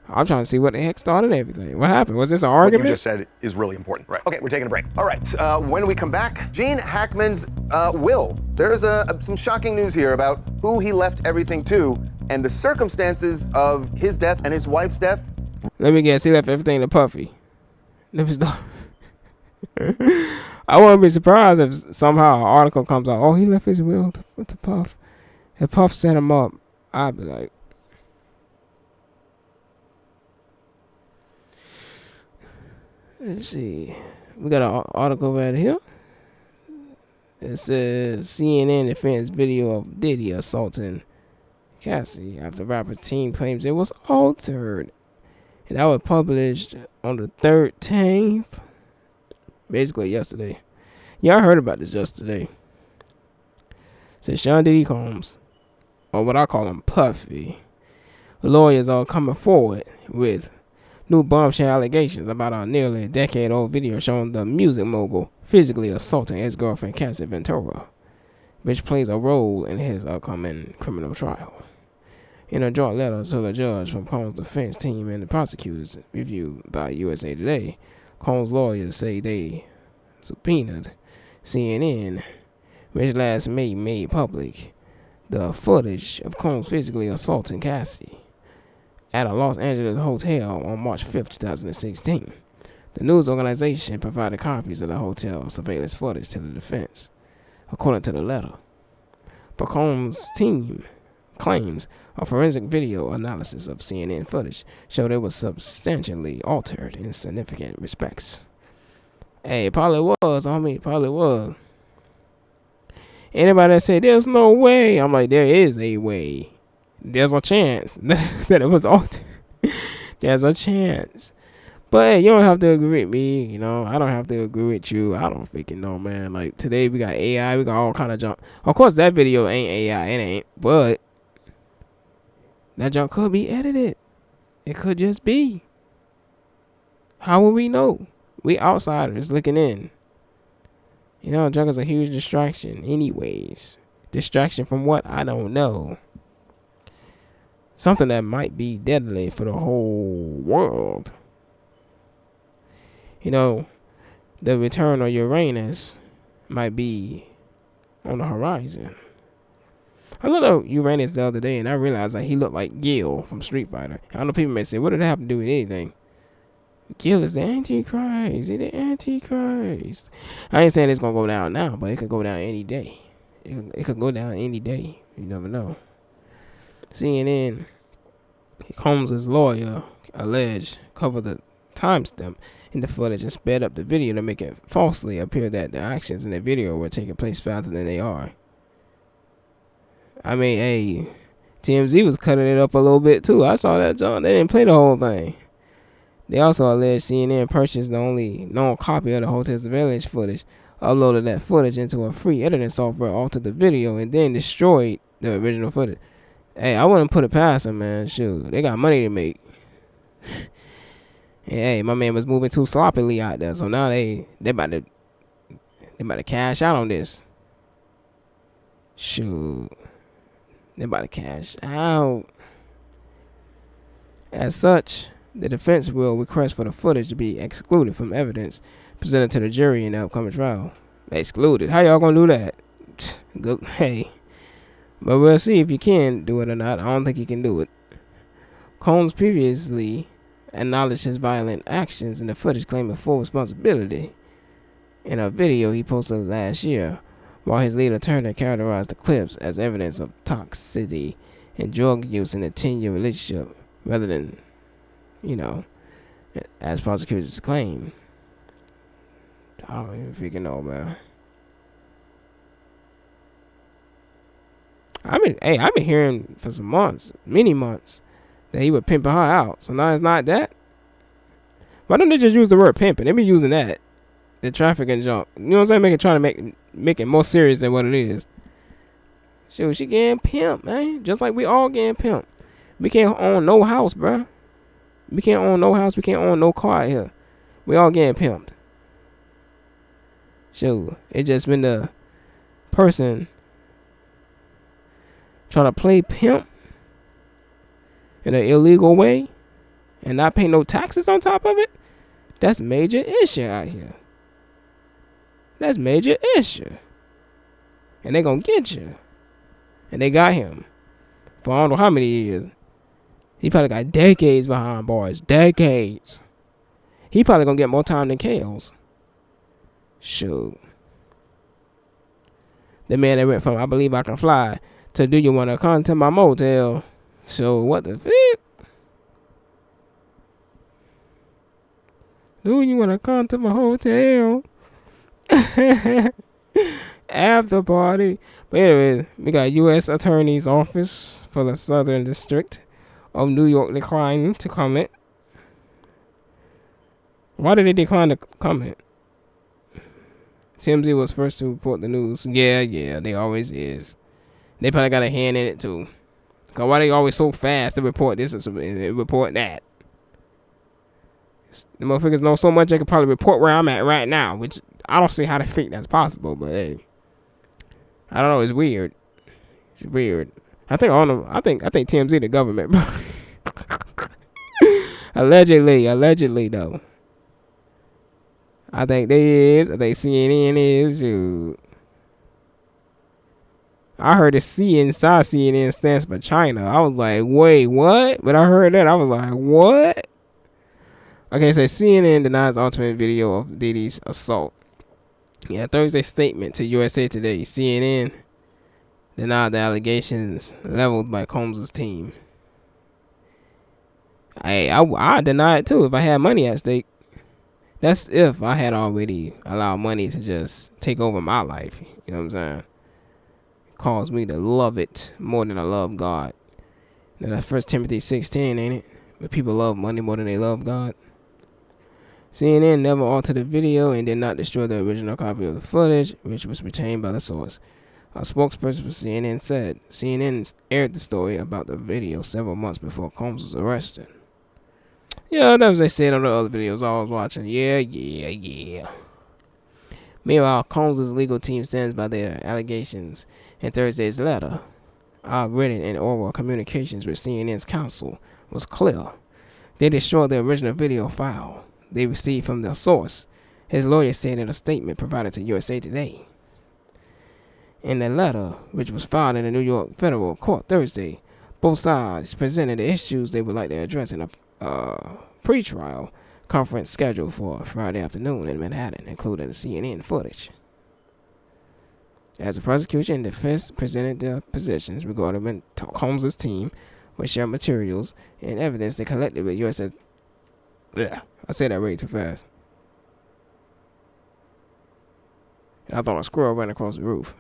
I'm trying to see what the heck started everything. What happened? Was this an argument? What you just said is really important. Right. Okay, we're taking a break. All right. When we come back, Gene Hackman's will. There is some shocking news here about who he left everything to and the circumstances of his death and his wife's death. Let me guess. He left everything to Puffy. Let me stop. I wouldn't be surprised if somehow an article comes out. Oh, he left his will to Puff. If Puff set him up, I'd be like. Let's see. We got an article right here. It says CNN defends video of Diddy assaulting Cassie after rapper team claims it was altered. And that was published on the 13th. Basically yesterday. Yeah, I heard about this yesterday. It says Sean Diddy Combs, or what I call him Puffy. Lawyers are coming forward with new bombshell allegations about a nearly decade-old video showing the music mogul physically assaulting ex-girlfriend Cassie Ventura, which plays a role in his upcoming criminal trial. In a joint letter to the judge from Combs' defense team and the prosecutors reviewed by USA Today, Combs' lawyers say they subpoenaed CNN, which last May made public the footage of Combs physically assaulting Cassie at a Los Angeles hotel on March 5th, 2016. The news organization provided copies of the hotel surveillance footage to the defense, according to the letter. But Combs' team claims a forensic video analysis of CNN footage showed it was substantially altered in significant respects. Hey, it probably was, homie. It probably was. Anybody that say there's no way, I'm like, there is a way. There's a chance that it was altered. There's a chance. But hey, you don't have to agree with me, you know. I don't have to agree with you. I don't freaking know, man. Like, today we got AI, we got all kind of junk. Of course, that video ain't AI, it ain't. But that junk could be edited. It could just be. How will we know? We outsiders looking in. You know, junk is a huge distraction anyways. Distraction from what? I don't know. Something that might be deadly for the whole world. You know, the return of Uranus might be on the horizon. I looked at Uranus the other day and I realized that he looked like Gil from Street Fighter. I know people may say, what did that have to do with anything? Gil is the Antichrist. He's the Antichrist. I ain't saying it's going to go down now, but it could go down any day. It could go down any day. You never know. CNN, Combs' lawyer alleged covered the timestamp in the footage and sped up the video to make it falsely appear that the actions in the video were taking place faster than they are. I mean, hey, TMZ was cutting it up a little bit too. I saw that, John. They didn't play the whole thing. They also alleged CNN purchased the only known copy of the hotel surveillance footage, uploaded that footage into a free editing software, altered the video, and then destroyed the original footage. Hey, I wouldn't put it past them, man. Shoot, they got money to make. Hey, my man was moving too sloppily out there, so now they about to cash out on this. Shoot, they about to cash out. As such, the defense will request for the footage to be excluded from evidence presented to the jury in the upcoming trial. Excluded? How y'all gonna do that? Good. Hey, but we'll see if you can do it or not. I don't think you can do it. Combs previously acknowledged his violent actions in the footage, claiming full responsibility. In a video he posted last year, while his lead attorney characterized the clips as evidence of toxicity and drug use in a 10-year relationship, rather than, you know, as prosecutors claim. I don't even freaking know, man. I've been hearing for some months, many months, that he was pimping her out. So now it's not that. Why don't they just use the word pimping? They be using that, the trafficking junk. You know what I'm saying? Trying to make it more serious than what it is. Shoot, she getting pimped, man. Just like we all getting pimped. We can't own no house, bruh. We can't own no house. We can't own no car out here. We all getting pimped. Shoot, it just been the person trying to play pimp in an illegal way and not pay no taxes on top of it. That's major issue out here. That's major issue. And they gonna get you. And they got him for I don't know how many years. He probably got decades behind bars. Decades. He probably gonna get more time than Kales. Shoot. The man that went from I Believe I Can Fly to Do You Wanna Come to My Motel? So what the fuck? Do you wanna come to my hotel? After party. But anyway, we got U.S. Attorney's Office for the Southern District of New York declining to comment. Why did they decline to comment? TMZ was first to report the news. Yeah, they always is. They probably got a hand in it too. Cause why they always so fast to report this and report that? The motherfuckers know so much they could probably report where I'm at right now, which I don't see how they think that's possible. But hey, I don't know. It's weird. It's weird. I think TMZ the government, bro. Allegedly though. I think they is. I think CNN is. Dude. I heard the C inside CNN stands for China. I was like, wait, what? But I heard that. I was like, what? Okay, so CNN denies ultimate video of Diddy's assault. Yeah, Thursday statement to USA Today. CNN denied the allegations leveled by Combs' team. I deny it too if I had money at stake. That's if I had already allowed money to just take over my life. You know what I'm saying? Cause me to love it more than I love God. Now that's 1 Timothy 6:10, ain't it? But people love money more than they love God. CNN never altered the video and did not destroy the original copy of the footage, which was retained by the source. A spokesperson for CNN said CNN aired the story about the video several months before Combs was arrested. Yeah, that's what they said on the other videos I was watching. Yeah. Meanwhile, Combs' legal team stands by their allegations in Thursday's letter. Our written and oral communications with CNN's counsel was clear. They destroyed the original video file they received from their source, his lawyer said in a statement provided to USA Today. In the letter, which was filed in the New York federal court Thursday, both sides presented the issues they would like to address in a pre-trial conference scheduled for Friday afternoon in Manhattan, including the CNN footage. As the prosecution and defense presented their positions regarding when Combs' team would share materials and evidence they collected with USA. Yeah, I said that way too fast. I thought a squirrel ran across the roof.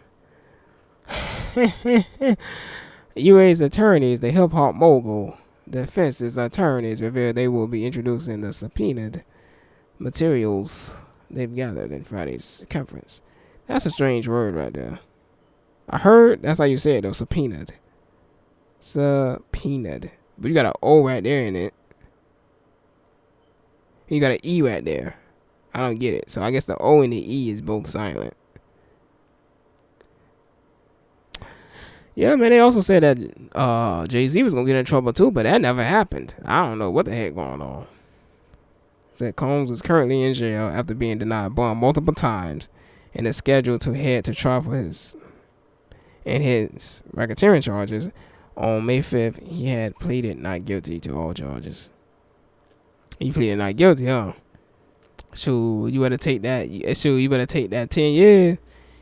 UA's attorneys, the hip-hop mogul, defense's attorneys revealed they will be introducing the subpoenaed materials they've gathered in Friday's conference. That's a strange word right there. I heard that's how you say it though, subpoenaed. Subpoenaed. But you got an O right there in it. You got an E right there. I don't get it. So I guess the O and the E is both silent. Yeah, man, they also said that Jay-Z was going to get in trouble too, but that never happened. I don't know what the heck going on. Said Combs is currently in jail after being denied bond multiple times and is scheduled to head to trial for his racketeering charges. On May 5th, he had pleaded not guilty to all charges. He pleaded not guilty, huh? So you better take that. You better take that 10 years.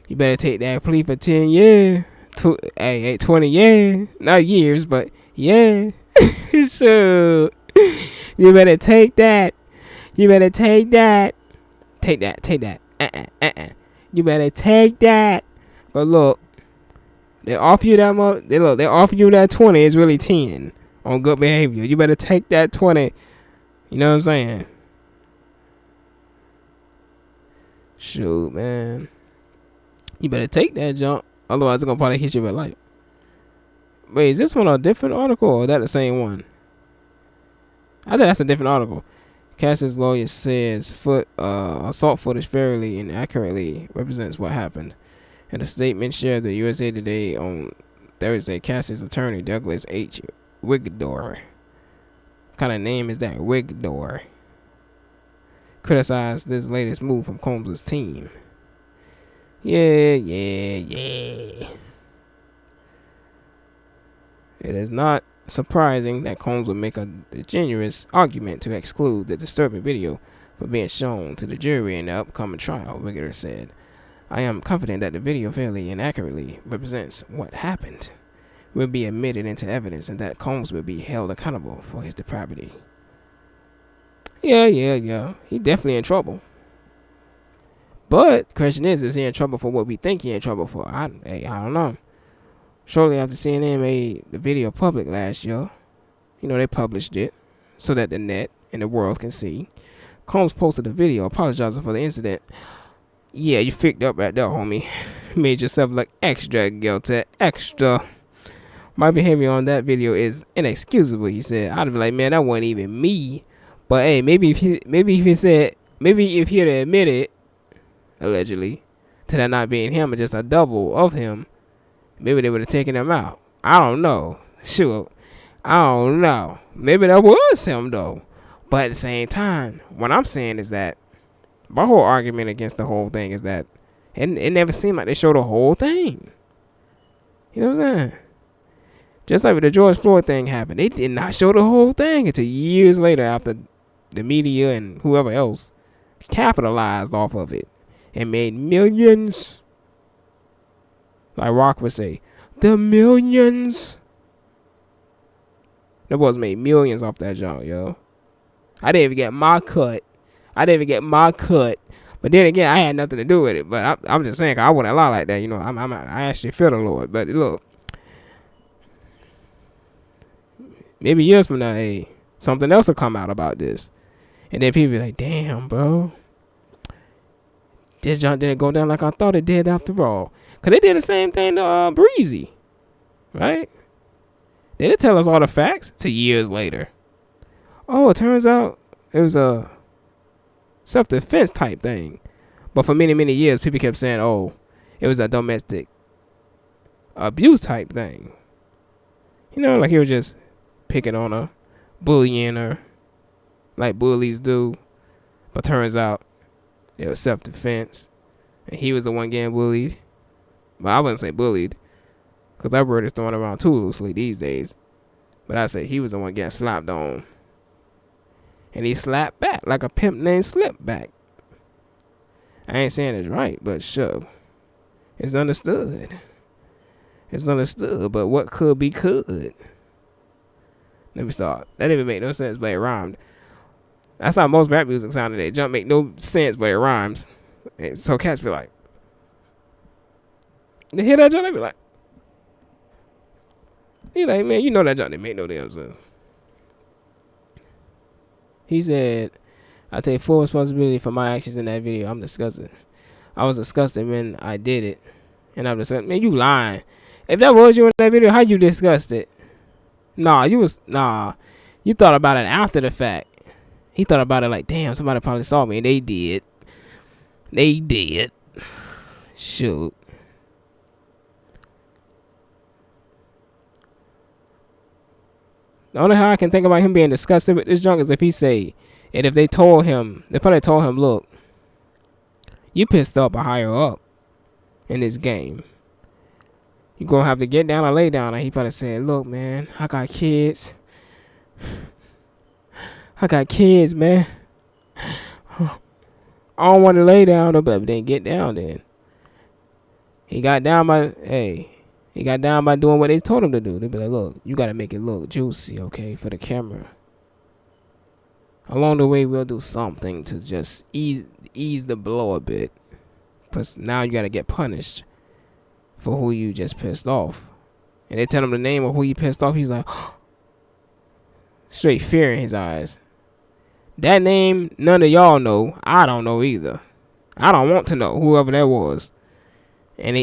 You better take that plea for 10 years. 20 years. Not years, but yeah. So you better take that. You better take that. Take that. You better take that. But look, they offer you that they offer you that 20. It's really 10 on good behavior. You better take that 20. You know what I'm saying? Shoot, man. You better take that jump. Otherwise, it's going to probably hit you with light. Wait, is this one a different article or is that the same one? I think that's a different article. Cassie's lawyer says assault footage fairly and accurately represents what happened. In a statement shared with USA Today on Thursday, Cassie's attorney, Douglas H. Wigdor, what kind of name is that? Wigdor, criticized this latest move from Combs' team. Yeah. It is not surprising that Combs would make a generous argument to exclude the disturbing video from being shown to the jury in the upcoming trial, Wigdor said. I am confident that the video fairly and accurately represents what happened, will be admitted into evidence, and that Combs will be held accountable for his depravity. Yeah. He definitely in trouble. But question is he in trouble for what we think he in trouble for? I don't know. Shortly after CNN made the video public last year, they published it so that the net and the world can see. Combs posted a video apologizing for the incident. Yeah, you freaked up right there, homie. Made yourself look extra guilty. Extra. My behavior on that video is inexcusable, he said. I'd be like, man, that wasn't even me. But hey, maybe if he had admitted, allegedly, to that not being him or just a double of him, maybe they would have taken him out. I don't know. Sure. I don't know. Maybe that was him though. But at the same time, what I'm saying is that my whole argument against the whole thing is that it never seemed like they showed the whole thing. You know what I'm saying? Just like with the George Floyd thing happened, they did not show the whole thing until years later after the media and whoever else capitalized off of it and made millions. Like Rock would say, the millions. The boys made millions off that junk, yo. I didn't even get my cut. But then again, I had nothing to do with it. But I'm just saying, I wouldn't lie like that. You know, I actually feel the Lord. But look, maybe years from now, hey, something else will come out about this. And then people be like, damn, bro. This junk didn't go down like I thought it did after all. Because they did the same thing to Breezy. Right? They didn't tell us all the facts till years later. Oh, it turns out it was a self-defense type thing. But for many, many years, people kept saying, oh, it was a domestic abuse type thing. You know, like he was just picking on her, bullying her, like bullies do. But turns out it was self-defense. And he was the one getting bullied. Well, I wouldn't say bullied, because that word is thrown around too loosely these days. But I say he was the one getting slapped on. And he slapped back like a pimp named Slipback. I ain't saying it's right, but sure. It's understood. It's understood, but what could be could. Let me start. That didn't even make no sense, but it rhymed. That's how most rap music sounded. It jump make no sense, but it rhymes. And so cats be like, they hear that jump, they be like, he like, man, you know that jump didn't make no damn sense. He said, I take full responsibility for my actions in that video. I'm disgusted. I was disgusted when I did it. And I'm disgusted. Man, you lying. If that was you in that video, how you disgusted? You thought about it after the fact. He thought about it like, damn, somebody probably saw me. And they did. Shoot. The only how I can think about him being disgusted with this junk is if he say, and if they probably told him, look, you pissed up a higher up in this game. You gonna have to get down or lay down. And he probably said, look, man, I got kids. Man. I don't want to lay down, but then get down then. He got down by doing what they told him to do. They be like, look, you got to make it look juicy, okay, for the camera. Along the way, we'll do something to just ease the blow a bit. Because now you got to get punished for who you just pissed off. And they tell him the name of who you pissed off. He's like, straight fear in his eyes. That name, none of y'all know. I don't know either. I don't want to know whoever that was. And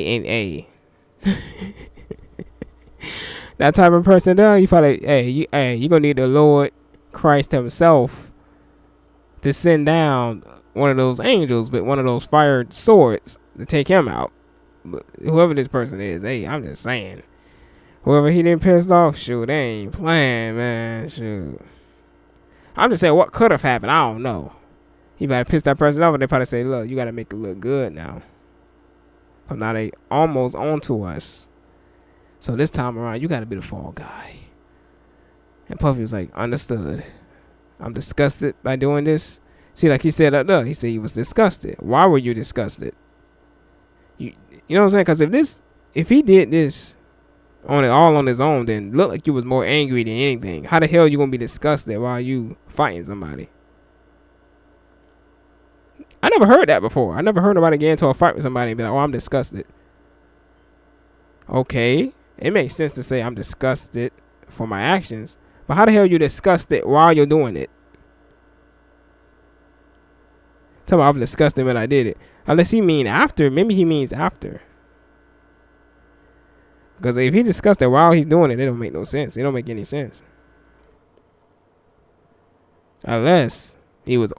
that type of person there, you probably, you gonna need the Lord Christ himself to send down one of those angels with one of those fired swords to take him out. But whoever this person is, I'm just saying, whoever he didn't piss off, shoot, they ain't playing, man, shoot. I'm just saying what could have happened. I don't know. He might have pissed that person off, and they probably say, look, you gotta make it look good now. Cause now they almost onto us. So this time around, you gotta be the fall guy. And Puffy was like, understood. I'm disgusted by doing this. See, like he said up there, he said he was disgusted. Why were you disgusted? You know what I'm saying? Cause if he did this all on his own, then look like you was more angry than anything. How the hell you gonna be disgusted while you fighting somebody? I never heard that before. I never heard nobody get into a fight with somebody and be like, oh, I'm disgusted. Okay. It makes sense to say I'm disgusted for my actions. But how the hell you disgusted while you're doing it? Tell me I'm disgusted when I did it. Unless he mean after. Maybe he means after. Because if he's disgusted while he's doing it, it don't make no sense. It don't make any sense. Unless it was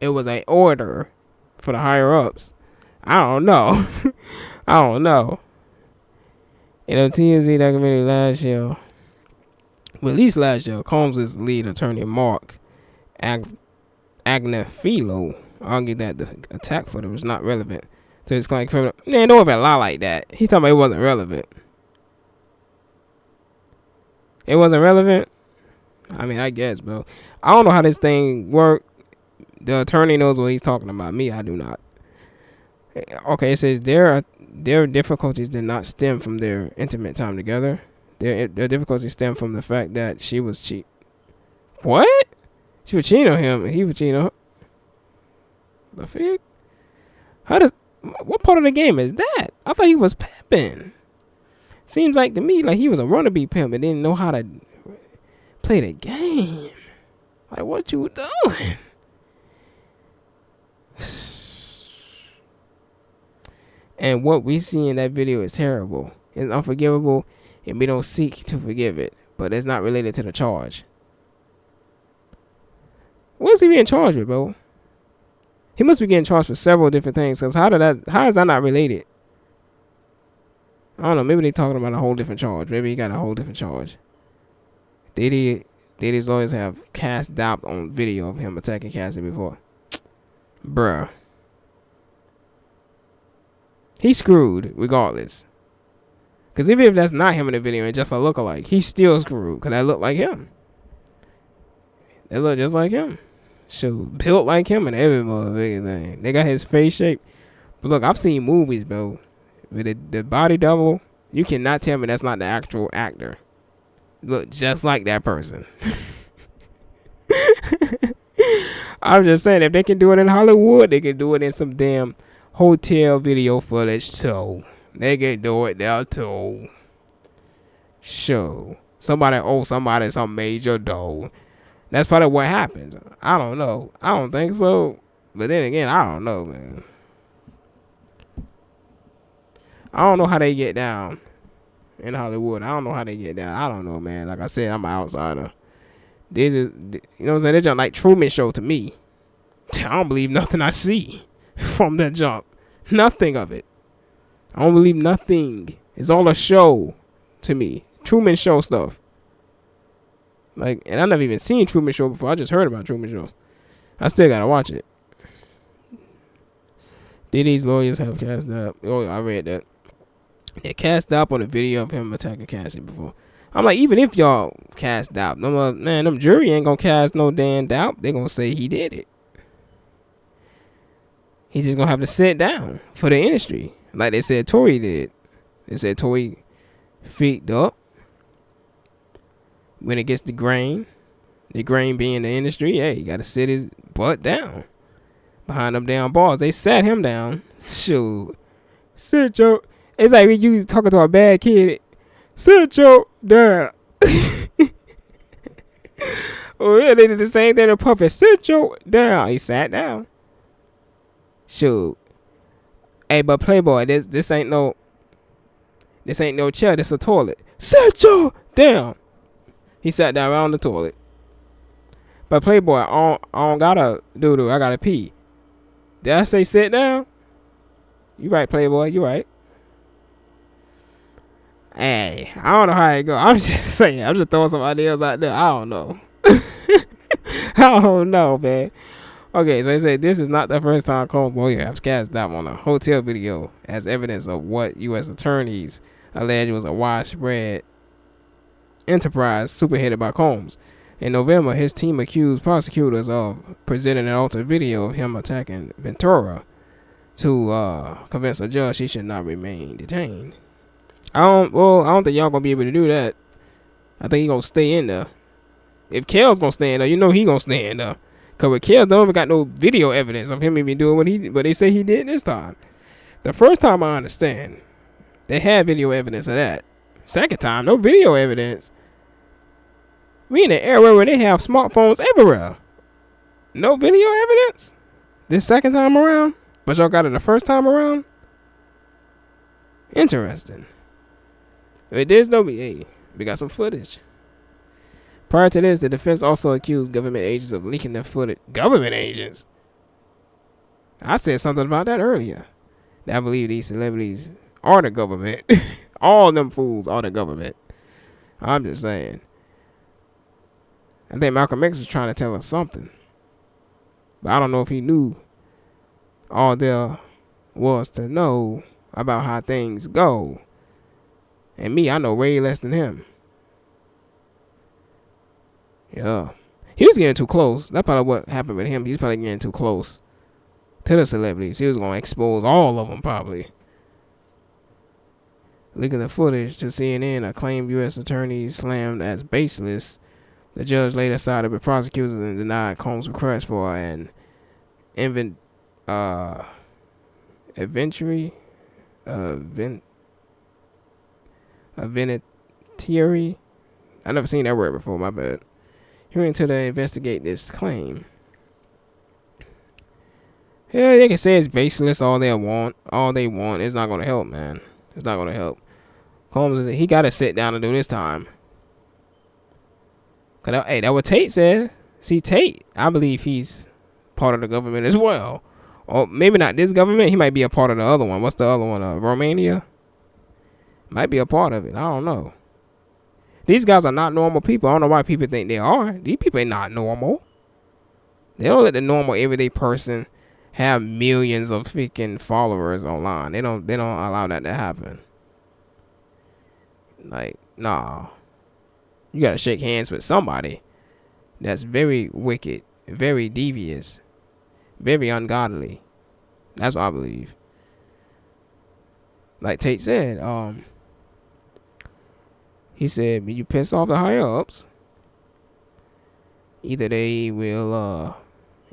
an order for the higher ups. I don't know. I don't know. In a TMZ documentary last year, Combs' lead attorney Mark Agnafilo argued that the attack footage was not relevant to his claim. Man, don't even lie like that. He's talking about it wasn't relevant. It wasn't relevant? I mean, I guess, bro. I don't know how this thing work. The attorney knows what he's talking about. Me, I do not. Okay, it says their difficulties did not stem from their intimate time together. Their difficulties stem from the fact that she was cheat. What? She was cheating on him, and he was cheating on her. The fig? How does? What part of the game is that? I thought he was pimping. Seems like to me like he was a wannabe pimp and didn't know how to play the game. Like, what you doing? And what we see in that video is terrible. It's unforgivable, and we don't seek to forgive it. But it's not related to the charge. What is he being charged with, bro? He must be getting charged for several different things. Cause how is that not related? I don't know. Maybe they talking about a whole different charge. Maybe he got a whole different charge. Diddy's lawyers have cast doubt on video of him attacking Cassie before. Bruh. He's screwed regardless. Because even if that's not him in the video and just a lookalike, he's still screwed. Because that look like him. They look just like him. Shoot, built like him and every motherfucking thing. They got his face shape. But look, I've seen movies, bro. With the body double, you cannot tell me that's not the actual actor. Look just like that person. I'm just saying, if they can do it in Hollywood, they can do it in some damn hotel video footage too. They can do it there too. Sure. Somebody owe somebody some major dough. That's probably what happens. I don't know. I don't think so. But then again, I don't know, man. I don't know how they get down in Hollywood. I don't know how they get down. I don't know, man. Like I said, I'm an outsider. This is, you know what I'm saying? They're just like Truman Show to me. I don't believe nothing I see from that jump. Nothing of it. I don't believe nothing. It's all a show to me. Truman Show stuff. Like, and I never even seen Truman Show before. I just heard about Truman Show. I still gotta watch it. Diddy's lawyers have cast doubt. Oh, I read that. They cast doubt on a video of him attacking Cassie before. I'm like, even if y'all cast doubt, man, them jury ain't gonna cast no damn doubt. They gonna say he did it. He's just gonna have to sit down for the industry, like they said Tory did. They said Tory feet up. When it gets the grain being the industry, hey, you gotta sit his butt down behind them damn bars. They sat him down. Shoot. Sit your. It's like when you talking to a bad kid. Sit your down. Oh yeah, they did the same thing to Puffy. Sit your down. He sat down. Shoot. Hey, but Playboy, this ain't no chair. This a toilet. Sit your down. He sat down around the toilet. But Playboy, I don't gotta doo-doo. I gotta pee. Did I say sit down? You right, Playboy. You right. Hey, I don't know how it go. I'm just saying. I'm just throwing some ideas out there. I don't know. I don't know, man. Okay, so they say this is not the first time Combs' lawyer has cast doubt on a hotel video as evidence of what U.S. attorneys allege was a widespread enterprise superheaded by Combs. In November, his team accused prosecutors of presenting an altered video of him attacking Ventura to convince a judge he should not remain detained. I don't think y'all gonna be able to do that. I think he gonna stay in there. If Kel's gonna stay in there, you know he gonna stay in there. Cause with Kel's don't even got no video evidence of him even doing what they say he did this time. The first time I understand, they had video evidence of that. Second time, no video evidence. We in an era where they have smartphones everywhere. No video evidence? This second time around? But y'all got it the first time around? Interesting. If there's no we got some footage. Prior to this, the defense also accused government agents of leaking their footage. Government agents? I said something about that earlier. That I believe these celebrities are the government. All them fools are the government. I'm just saying. I think Malcolm X was trying to tell us something. But I don't know if he knew all there was to know about how things go. And me, I know way less than him. Yeah. He was getting too close. That's probably what happened with him. He's probably getting too close to the celebrities. He was going to expose all of them, probably. Leaking the footage to CNN, acclaimed U.S. attorney slammed as baseless. The judge later sided with prosecutors and denied Combs' request for an evidentiary I never seen that word before, my bad. Hearing to investigate this claim. Yeah, they can say it's baseless all they want. All they want. It's not gonna help, man. It's not gonna help. Combs, he gotta sit down and do this time. Cause hey, that's what Tate says. See, Tate, I believe he's part of the government as well. Or maybe not this government. He might be a part of the other one. What's the other one? Romania? Might be a part of it. I don't know. These guys are not normal people. I don't know why people think they are. These people ain't not normal. They don't let the normal everyday person have millions of freaking followers online. They don't allow that to happen. Like, nah. You gotta shake hands with somebody that's very wicked, very devious, very ungodly. That's what I believe. Like Tate said, he said, when you piss off the higher ups, either they will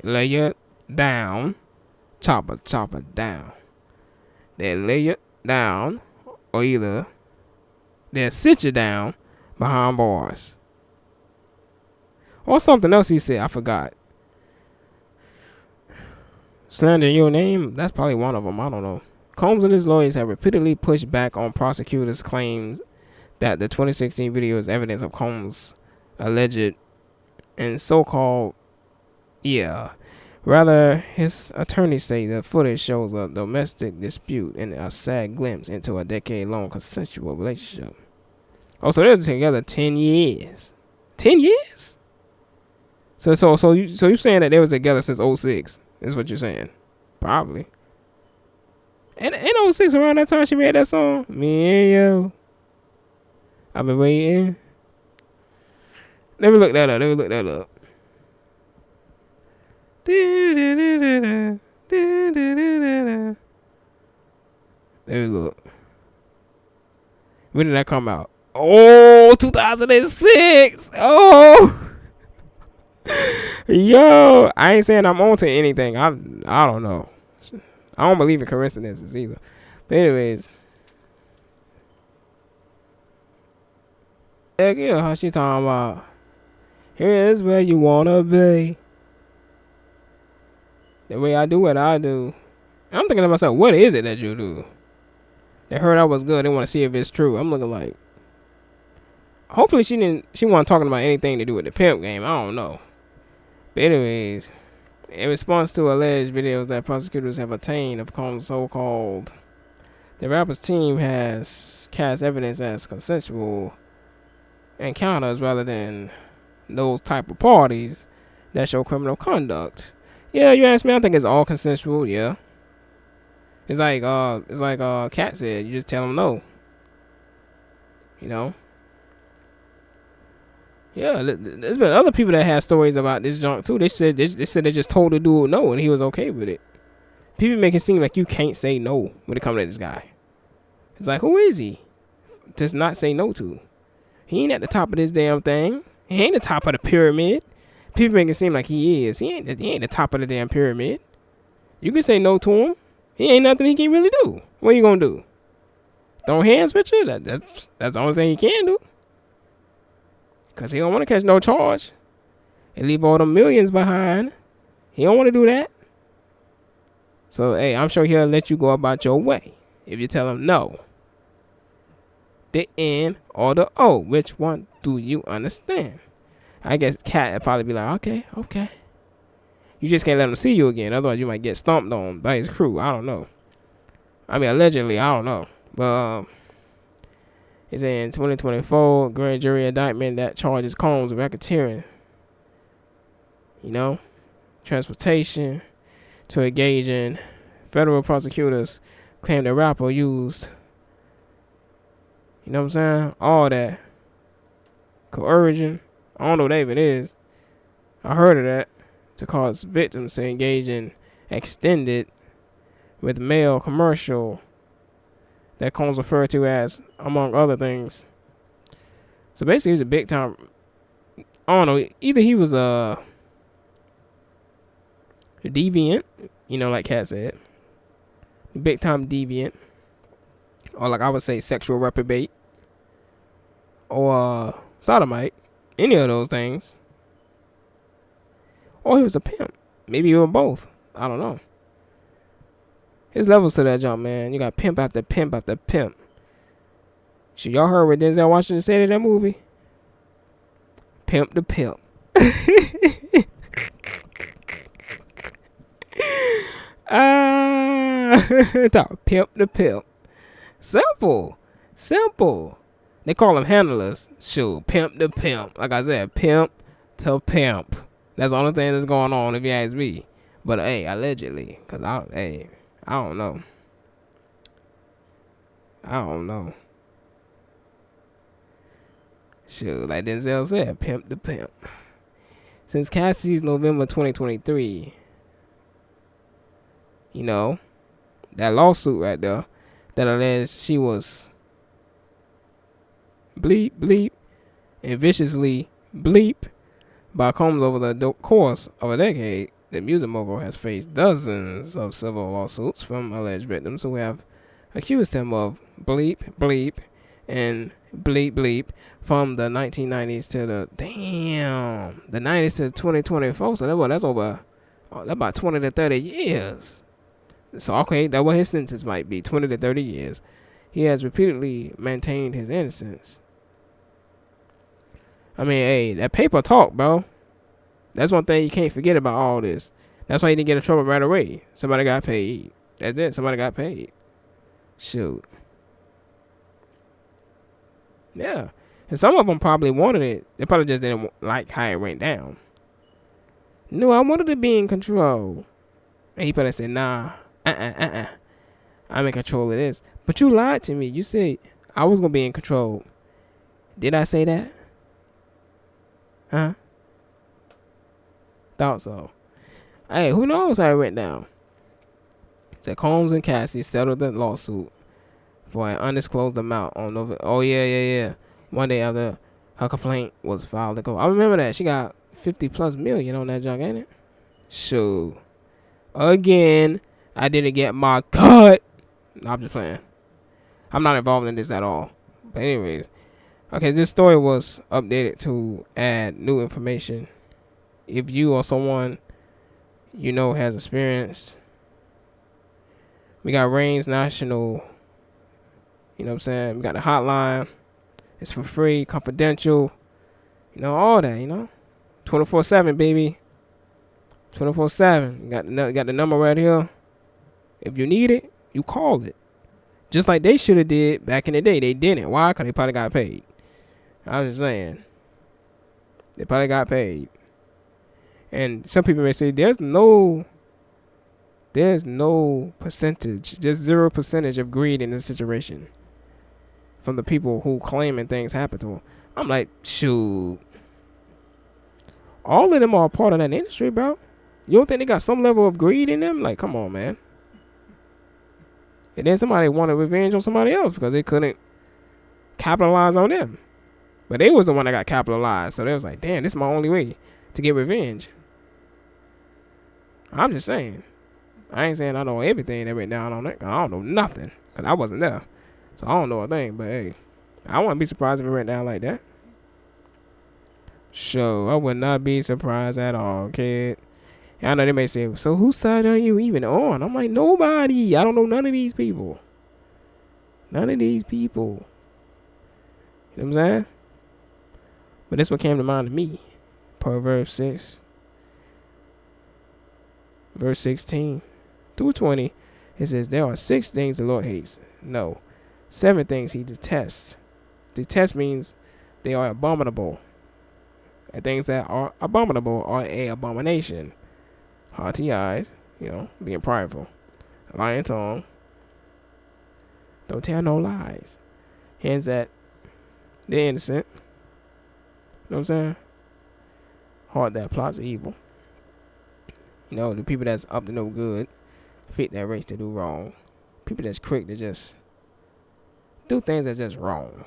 lay you down, chop it down. They lay you down, or either they'll sit you down behind bars. Or something else he said, I forgot. Slander your name, that's probably one of them, I don't know. Combs and his lawyers have repeatedly pushed back on prosecutors' claims that the 2016 video is evidence of Combs' alleged and so-called, rather, his attorneys say the footage shows a domestic dispute and a sad glimpse into a decade-long consensual relationship. Oh, so they're together 10 years. 10 years? So you're saying that they was together since 06, is what you're saying? Probably. And in 06, around that time she made that song, Me and You, I've been waiting. Let me look that up. Let me look. When did that come out? Oh, 2006. Oh. Yo, I ain't saying I'm on to anything. I don't know. I don't believe in coincidences either. But anyways. Heck yeah, how she talking about? Here's where you wanna be. The way I do what I do. I'm thinking to myself, what is it that you do? They heard I was good. They want to see if it's true. I'm looking like. Hopefully she wasn't talking about anything to do with the pimp game. I don't know. But anyways, in response to alleged videos that prosecutors have obtained of Combs' so-called, the rapper's team has cast evidence as consensual encounters rather than those type of parties that show criminal conduct. Yeah, you ask me, I think it's all consensual. Yeah, it's like Cat said, you just tell them no. You know. Yeah, there's been other people that had stories about this junk too. They said they just told the dude no and he was okay with it. People make it seem like you can't say no when it comes to this guy. It's like, who is he to not say no to? He ain't at the top of this damn thing. He ain't the top of the pyramid. People make it seem like he is. He ain't the top of the damn pyramid. You can say no to him. He ain't nothing he can really do. What you gonna do? Throw hands with you? That's the only thing he can do. Cause he don't want to catch no charge and leave all them millions behind. He don't want to do that. So hey, I'm sure he'll let you go about your way if you tell him no. The N or the O. Which one do you understand? I guess Cat would probably be like, okay. You just can't let him see you again. Otherwise, you might get stomped on by his crew. I don't know. I mean, allegedly, I don't know. But it's in 2024 grand jury indictment that charges Combs with racketeering. You know, transportation to engage in. Federal prosecutors claim the rapper used. You know what I'm saying? All that coercion I don't know what that even is. I heard of that to cause victims to engage in extended with male commercial that Combs referred to as, among other things. So basically, he's a big time. I don't know. Either he was a deviant, like Kat said, big time deviant, or like I would say, sexual reprobate, or sodomite, any of those things. Or he was a pimp. Maybe you were both. I don't know. There's levels to that jump, man. You got pimp after pimp after pimp. Shit, y'all heard what Denzel Washington said in that movie? Pimp the pimp. Pimp the pimp. Simple. They call them handlers. Shoot, pimp the pimp. Like I said, pimp to pimp. That's the only thing that's going on if you ask me. But hey, allegedly, cause I don't know. Shoot, like Denzel said, pimp the pimp. Since Cassie's November 2023, that lawsuit right there that alleged she was bleep and viciously bleep by Combs over the course of a decade, the music mogul has faced dozens of civil lawsuits from alleged victims who have accused him of bleep and bleep from the 1990s to the 90s to 2024. So that's about 20 to 30 years. So okay, that's what his sentence might be, 20 to 30 years. He has repeatedly maintained his innocence. I mean, hey, that paper talk, bro. That's one thing you can't forget about all this. That's why he didn't get in trouble right away. Somebody got paid. That's it. Somebody got paid. Shoot. Yeah. And some of them probably wanted it. They probably just didn't like how it went down. No, I wanted to be in control. And he probably said, nah, I'm in control of this. But you lied to me. You said I was going to be in control. Did I say that? Huh? Thought so. Hey, who knows how it went down? So Combs and Cassie settled the lawsuit for an undisclosed amount on November. Oh, yeah. One day after her complaint was filed. I remember that. She got 50 plus million on that junk, ain't it? Shoot. Again, I didn't get my cut. No, I'm just playing. I'm not involved in this at all. But anyways. Okay, this story was updated to add new information. If you or someone has experienced, we got Reigns National, we got the hotline. It's for free, confidential, all that, 24/7, baby. 24/7. Got the number right here. If you need it, you call it. Just like they should have did back in the day. They didn't. Why? Because they probably got paid. I was just saying. They probably got paid. And some people may say there's no percentage, just 0% of greed in this situation from the people who claiming things happen to them. I'm like, shoot. All of them are part of that industry, bro. You don't think they got some level of greed in them? Like, come on, man. And then somebody wanted revenge on somebody else because they couldn't capitalize on them. But they was the one that got capitalized. So they was like, damn, this is my only way to get revenge. I'm just saying. I ain't saying I know everything that went down on it. Cause I don't know nothing. Because I wasn't there. So I don't know a thing. But hey, I wouldn't be surprised if it went down like that. Sure, I would not be surprised at all, kid. I know they may say, so whose side are you even on? I'm like, nobody. I don't know none of these people. None of these people. You know what I'm saying? But this what came to mind to me. Proverbs 6. Verse 16 through 20. It says, there are 6 things the Lord hates. No. 7 things he detests. Detest means they are abominable. And things that are abominable are a abomination. Haughty eyes, being prideful. A lying tongue. Don't tell no lies. Hands that they're innocent. You know what I'm saying? heart that plots evil. You know, the people that's up to no good, fit that race to do wrong. People that's quick to just do things that's just wrong.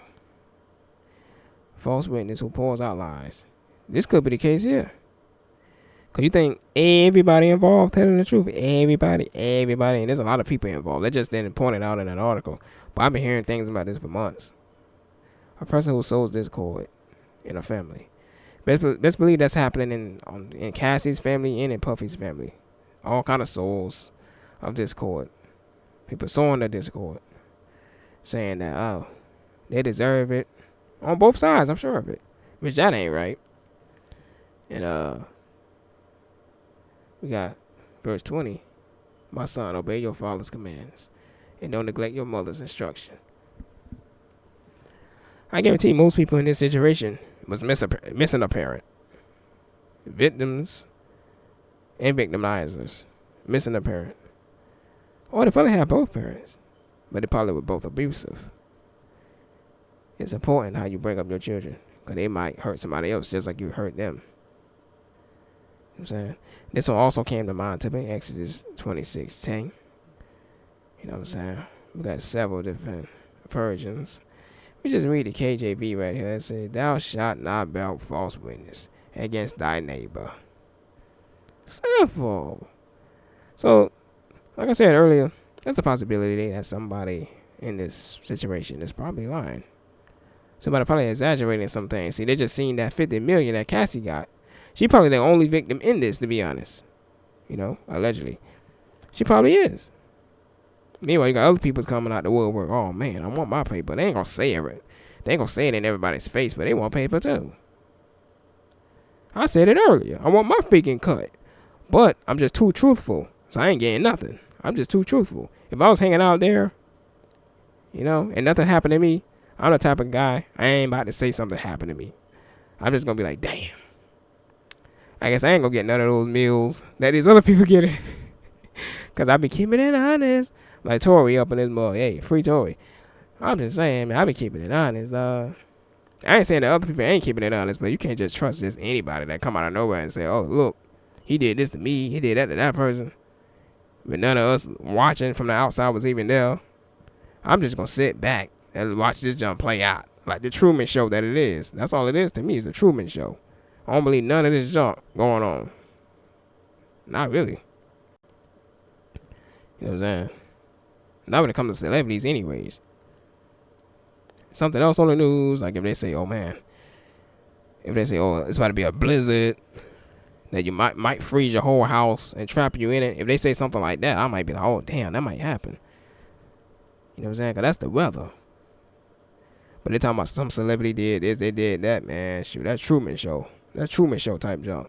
False witness who pours out lies. This could be the case here. Because you think everybody involved telling the truth. Everybody. And there's a lot of people involved. They just didn't point it out in that article. But I've been hearing things about this for months. A person who sows discord in a family. Best believe that's happening in Cassie's family and in Puffy's family. All kind of souls of discord. People sowing the discord. Saying that, oh, they deserve it. On both sides, I'm sure of it. Which that ain't right. And we got verse 20. My son, obey your father's commands and don't neglect your mother's instruction. I guarantee most people in this situation was missing a parent. Victims and victimizers missing a parent. Or they probably have both parents, but they probably were both abusive. It's important how you bring up your children, because they might hurt somebody else just like you hurt them. You know what I'm saying? This one also came to mind to me, Exodus 26:10. You know what I'm saying? We got several different versions. We just read the KJV right here. It says, thou shalt not bear false witness against thy neighbor. Simple. So, like I said earlier, there's a possibility that somebody in this situation is probably lying. Somebody probably exaggerating some things. See, they just seen that $50 million that Cassie got. She probably the only victim in this, to be honest. You know, allegedly. She probably is. Meanwhile, you got other people coming out the woodwork. Oh, man, I want my paper. They ain't going to say it. They ain't going to say it in everybody's face, but they want paper, too. I said it earlier. I want my freaking cut. But I'm just too truthful, so I ain't getting nothing. I'm just too truthful. If I was hanging out there, you know, and nothing happened to me, I'm the type of guy, I ain't about to say something happened to me. I'm just going to be like, damn. I guess I ain't going to get none of those meals that these other people get. Because I be keeping it honest. Like Tory up in this mug. Hey, free Tory. I'm just saying, man, I be keeping it honest. I ain't saying that other people ain't keeping it honest, but you can't just trust just anybody that come out of nowhere and say, oh, look, he did this to me. He did that to that person. But none of us watching from the outside was even there. I'm just going to sit back and watch this jump play out. Like the Truman Show that it is. That's all it is to me, is the Truman Show. I don't believe none of this junk going on. Not really. You know what I'm saying? Not when it comes to celebrities anyways. Something else on the news, like if they say, oh man, if they say, oh, it's about to be a blizzard, that you might freeze your whole house and trap you in it. If they say something like that, I might be like, oh damn, that might happen. You know what I'm saying? Because that's the weather. But they talking about some celebrity did this, they did that, man. Shoot, that's Truman Show. That's Truman Show type junk.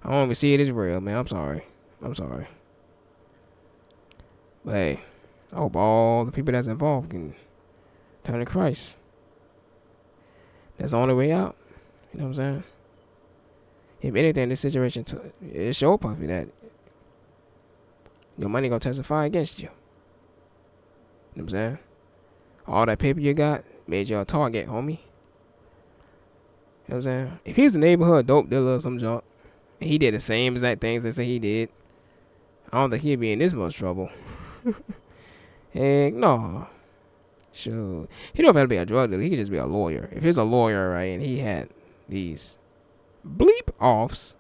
I don't even see it as real, man. I'm sorry. But hey, I hope all the people that's involved can turn to Christ. That's the only way out. You know what I'm saying? If anything, this situation, it showed Puffy that your money gonna testify against you. You know what I'm saying? All that paper you got made you a target, homie. You know what I'm saying? If he was a neighborhood dope dealer or some junk, and he did the same exact things they say he did, I don't think he'd be in this much trouble. Heck no. Sure. He don't have to be a drug dealer. He could just be a lawyer. If he's a lawyer, right, and he had these bleep offs,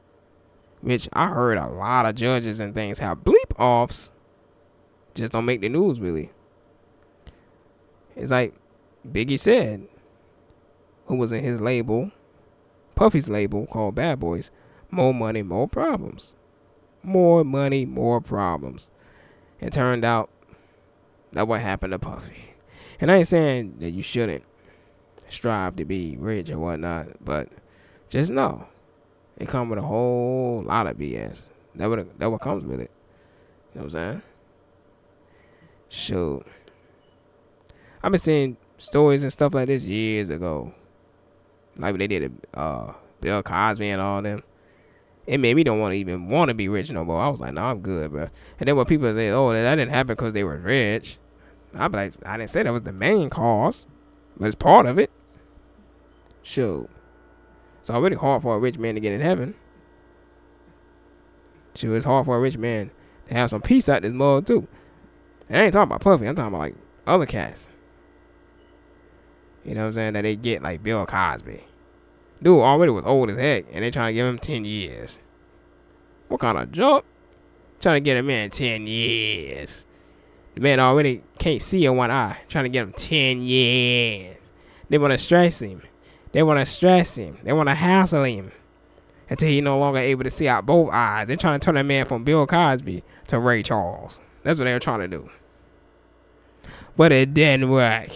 which I heard a lot of judges and things have bleep offs, just don't make the news really. It's like Biggie said, who was in his label, Puffy's label called Bad Boys, more money, more problems. More money, more problems. It turned out that what happened to Puffy. And I ain't saying that you shouldn't strive to be rich or whatnot, but just know it comes with a whole lot of BS. That what comes with it. You know what I'm saying? Shoot. I've been seeing stories and stuff like this years ago. Like when they did Bill Cosby and all them. It made me don't want to be rich no more. I was like, no, I'm good, bro. And then when people say, oh, that didn't happen because they were rich, I'm like, I didn't say that was the main cause, but it's part of it. Sure. It's already hard for a rich man to get in heaven. Sure, it's hard for a rich man to have some peace out this mug too. And I ain't talking about Puffy. I'm talking about like other cats. You know what I'm saying? That they get like Bill Cosby. Dude already was old as heck, and they trying to give him 10 years. What kind of joke? Trying to get a man 10 years. The man already can't see in one eye. Trying to get him 10 years. They want to stress him. They want to stress him. They want to hassle him until he no longer able to see out both eyes. They're trying to turn that man from Bill Cosby to Ray Charles. That's what they were trying to do. But it didn't work.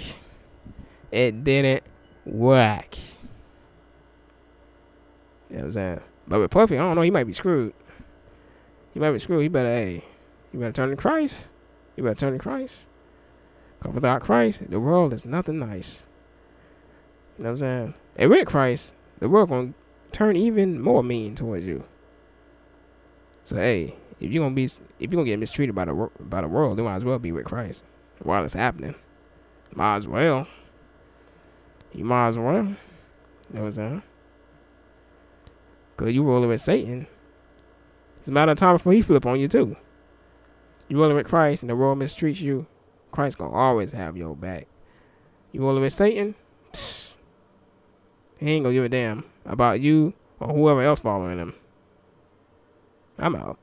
It didn't work. You know what I'm saying? But with Puffy, I don't know. He might be screwed. He might be screwed. He better turn to Christ. You better turn to Christ. Because without Christ, the world is nothing nice. You know what I'm saying? And with Christ, the world going to turn even more mean towards you. So, hey, if you're going to get mistreated by the world, you might as well be with Christ while it's happening. Might as well. You might as well. You know what I'm saying? Because you rolling with Satan. It's a matter of time before he flip on you, too. You rolling with Christ and the world mistreats you, Christ going to always have your back. You rolling with Satan, he ain't going to give a damn about you or whoever else following him. I'm out.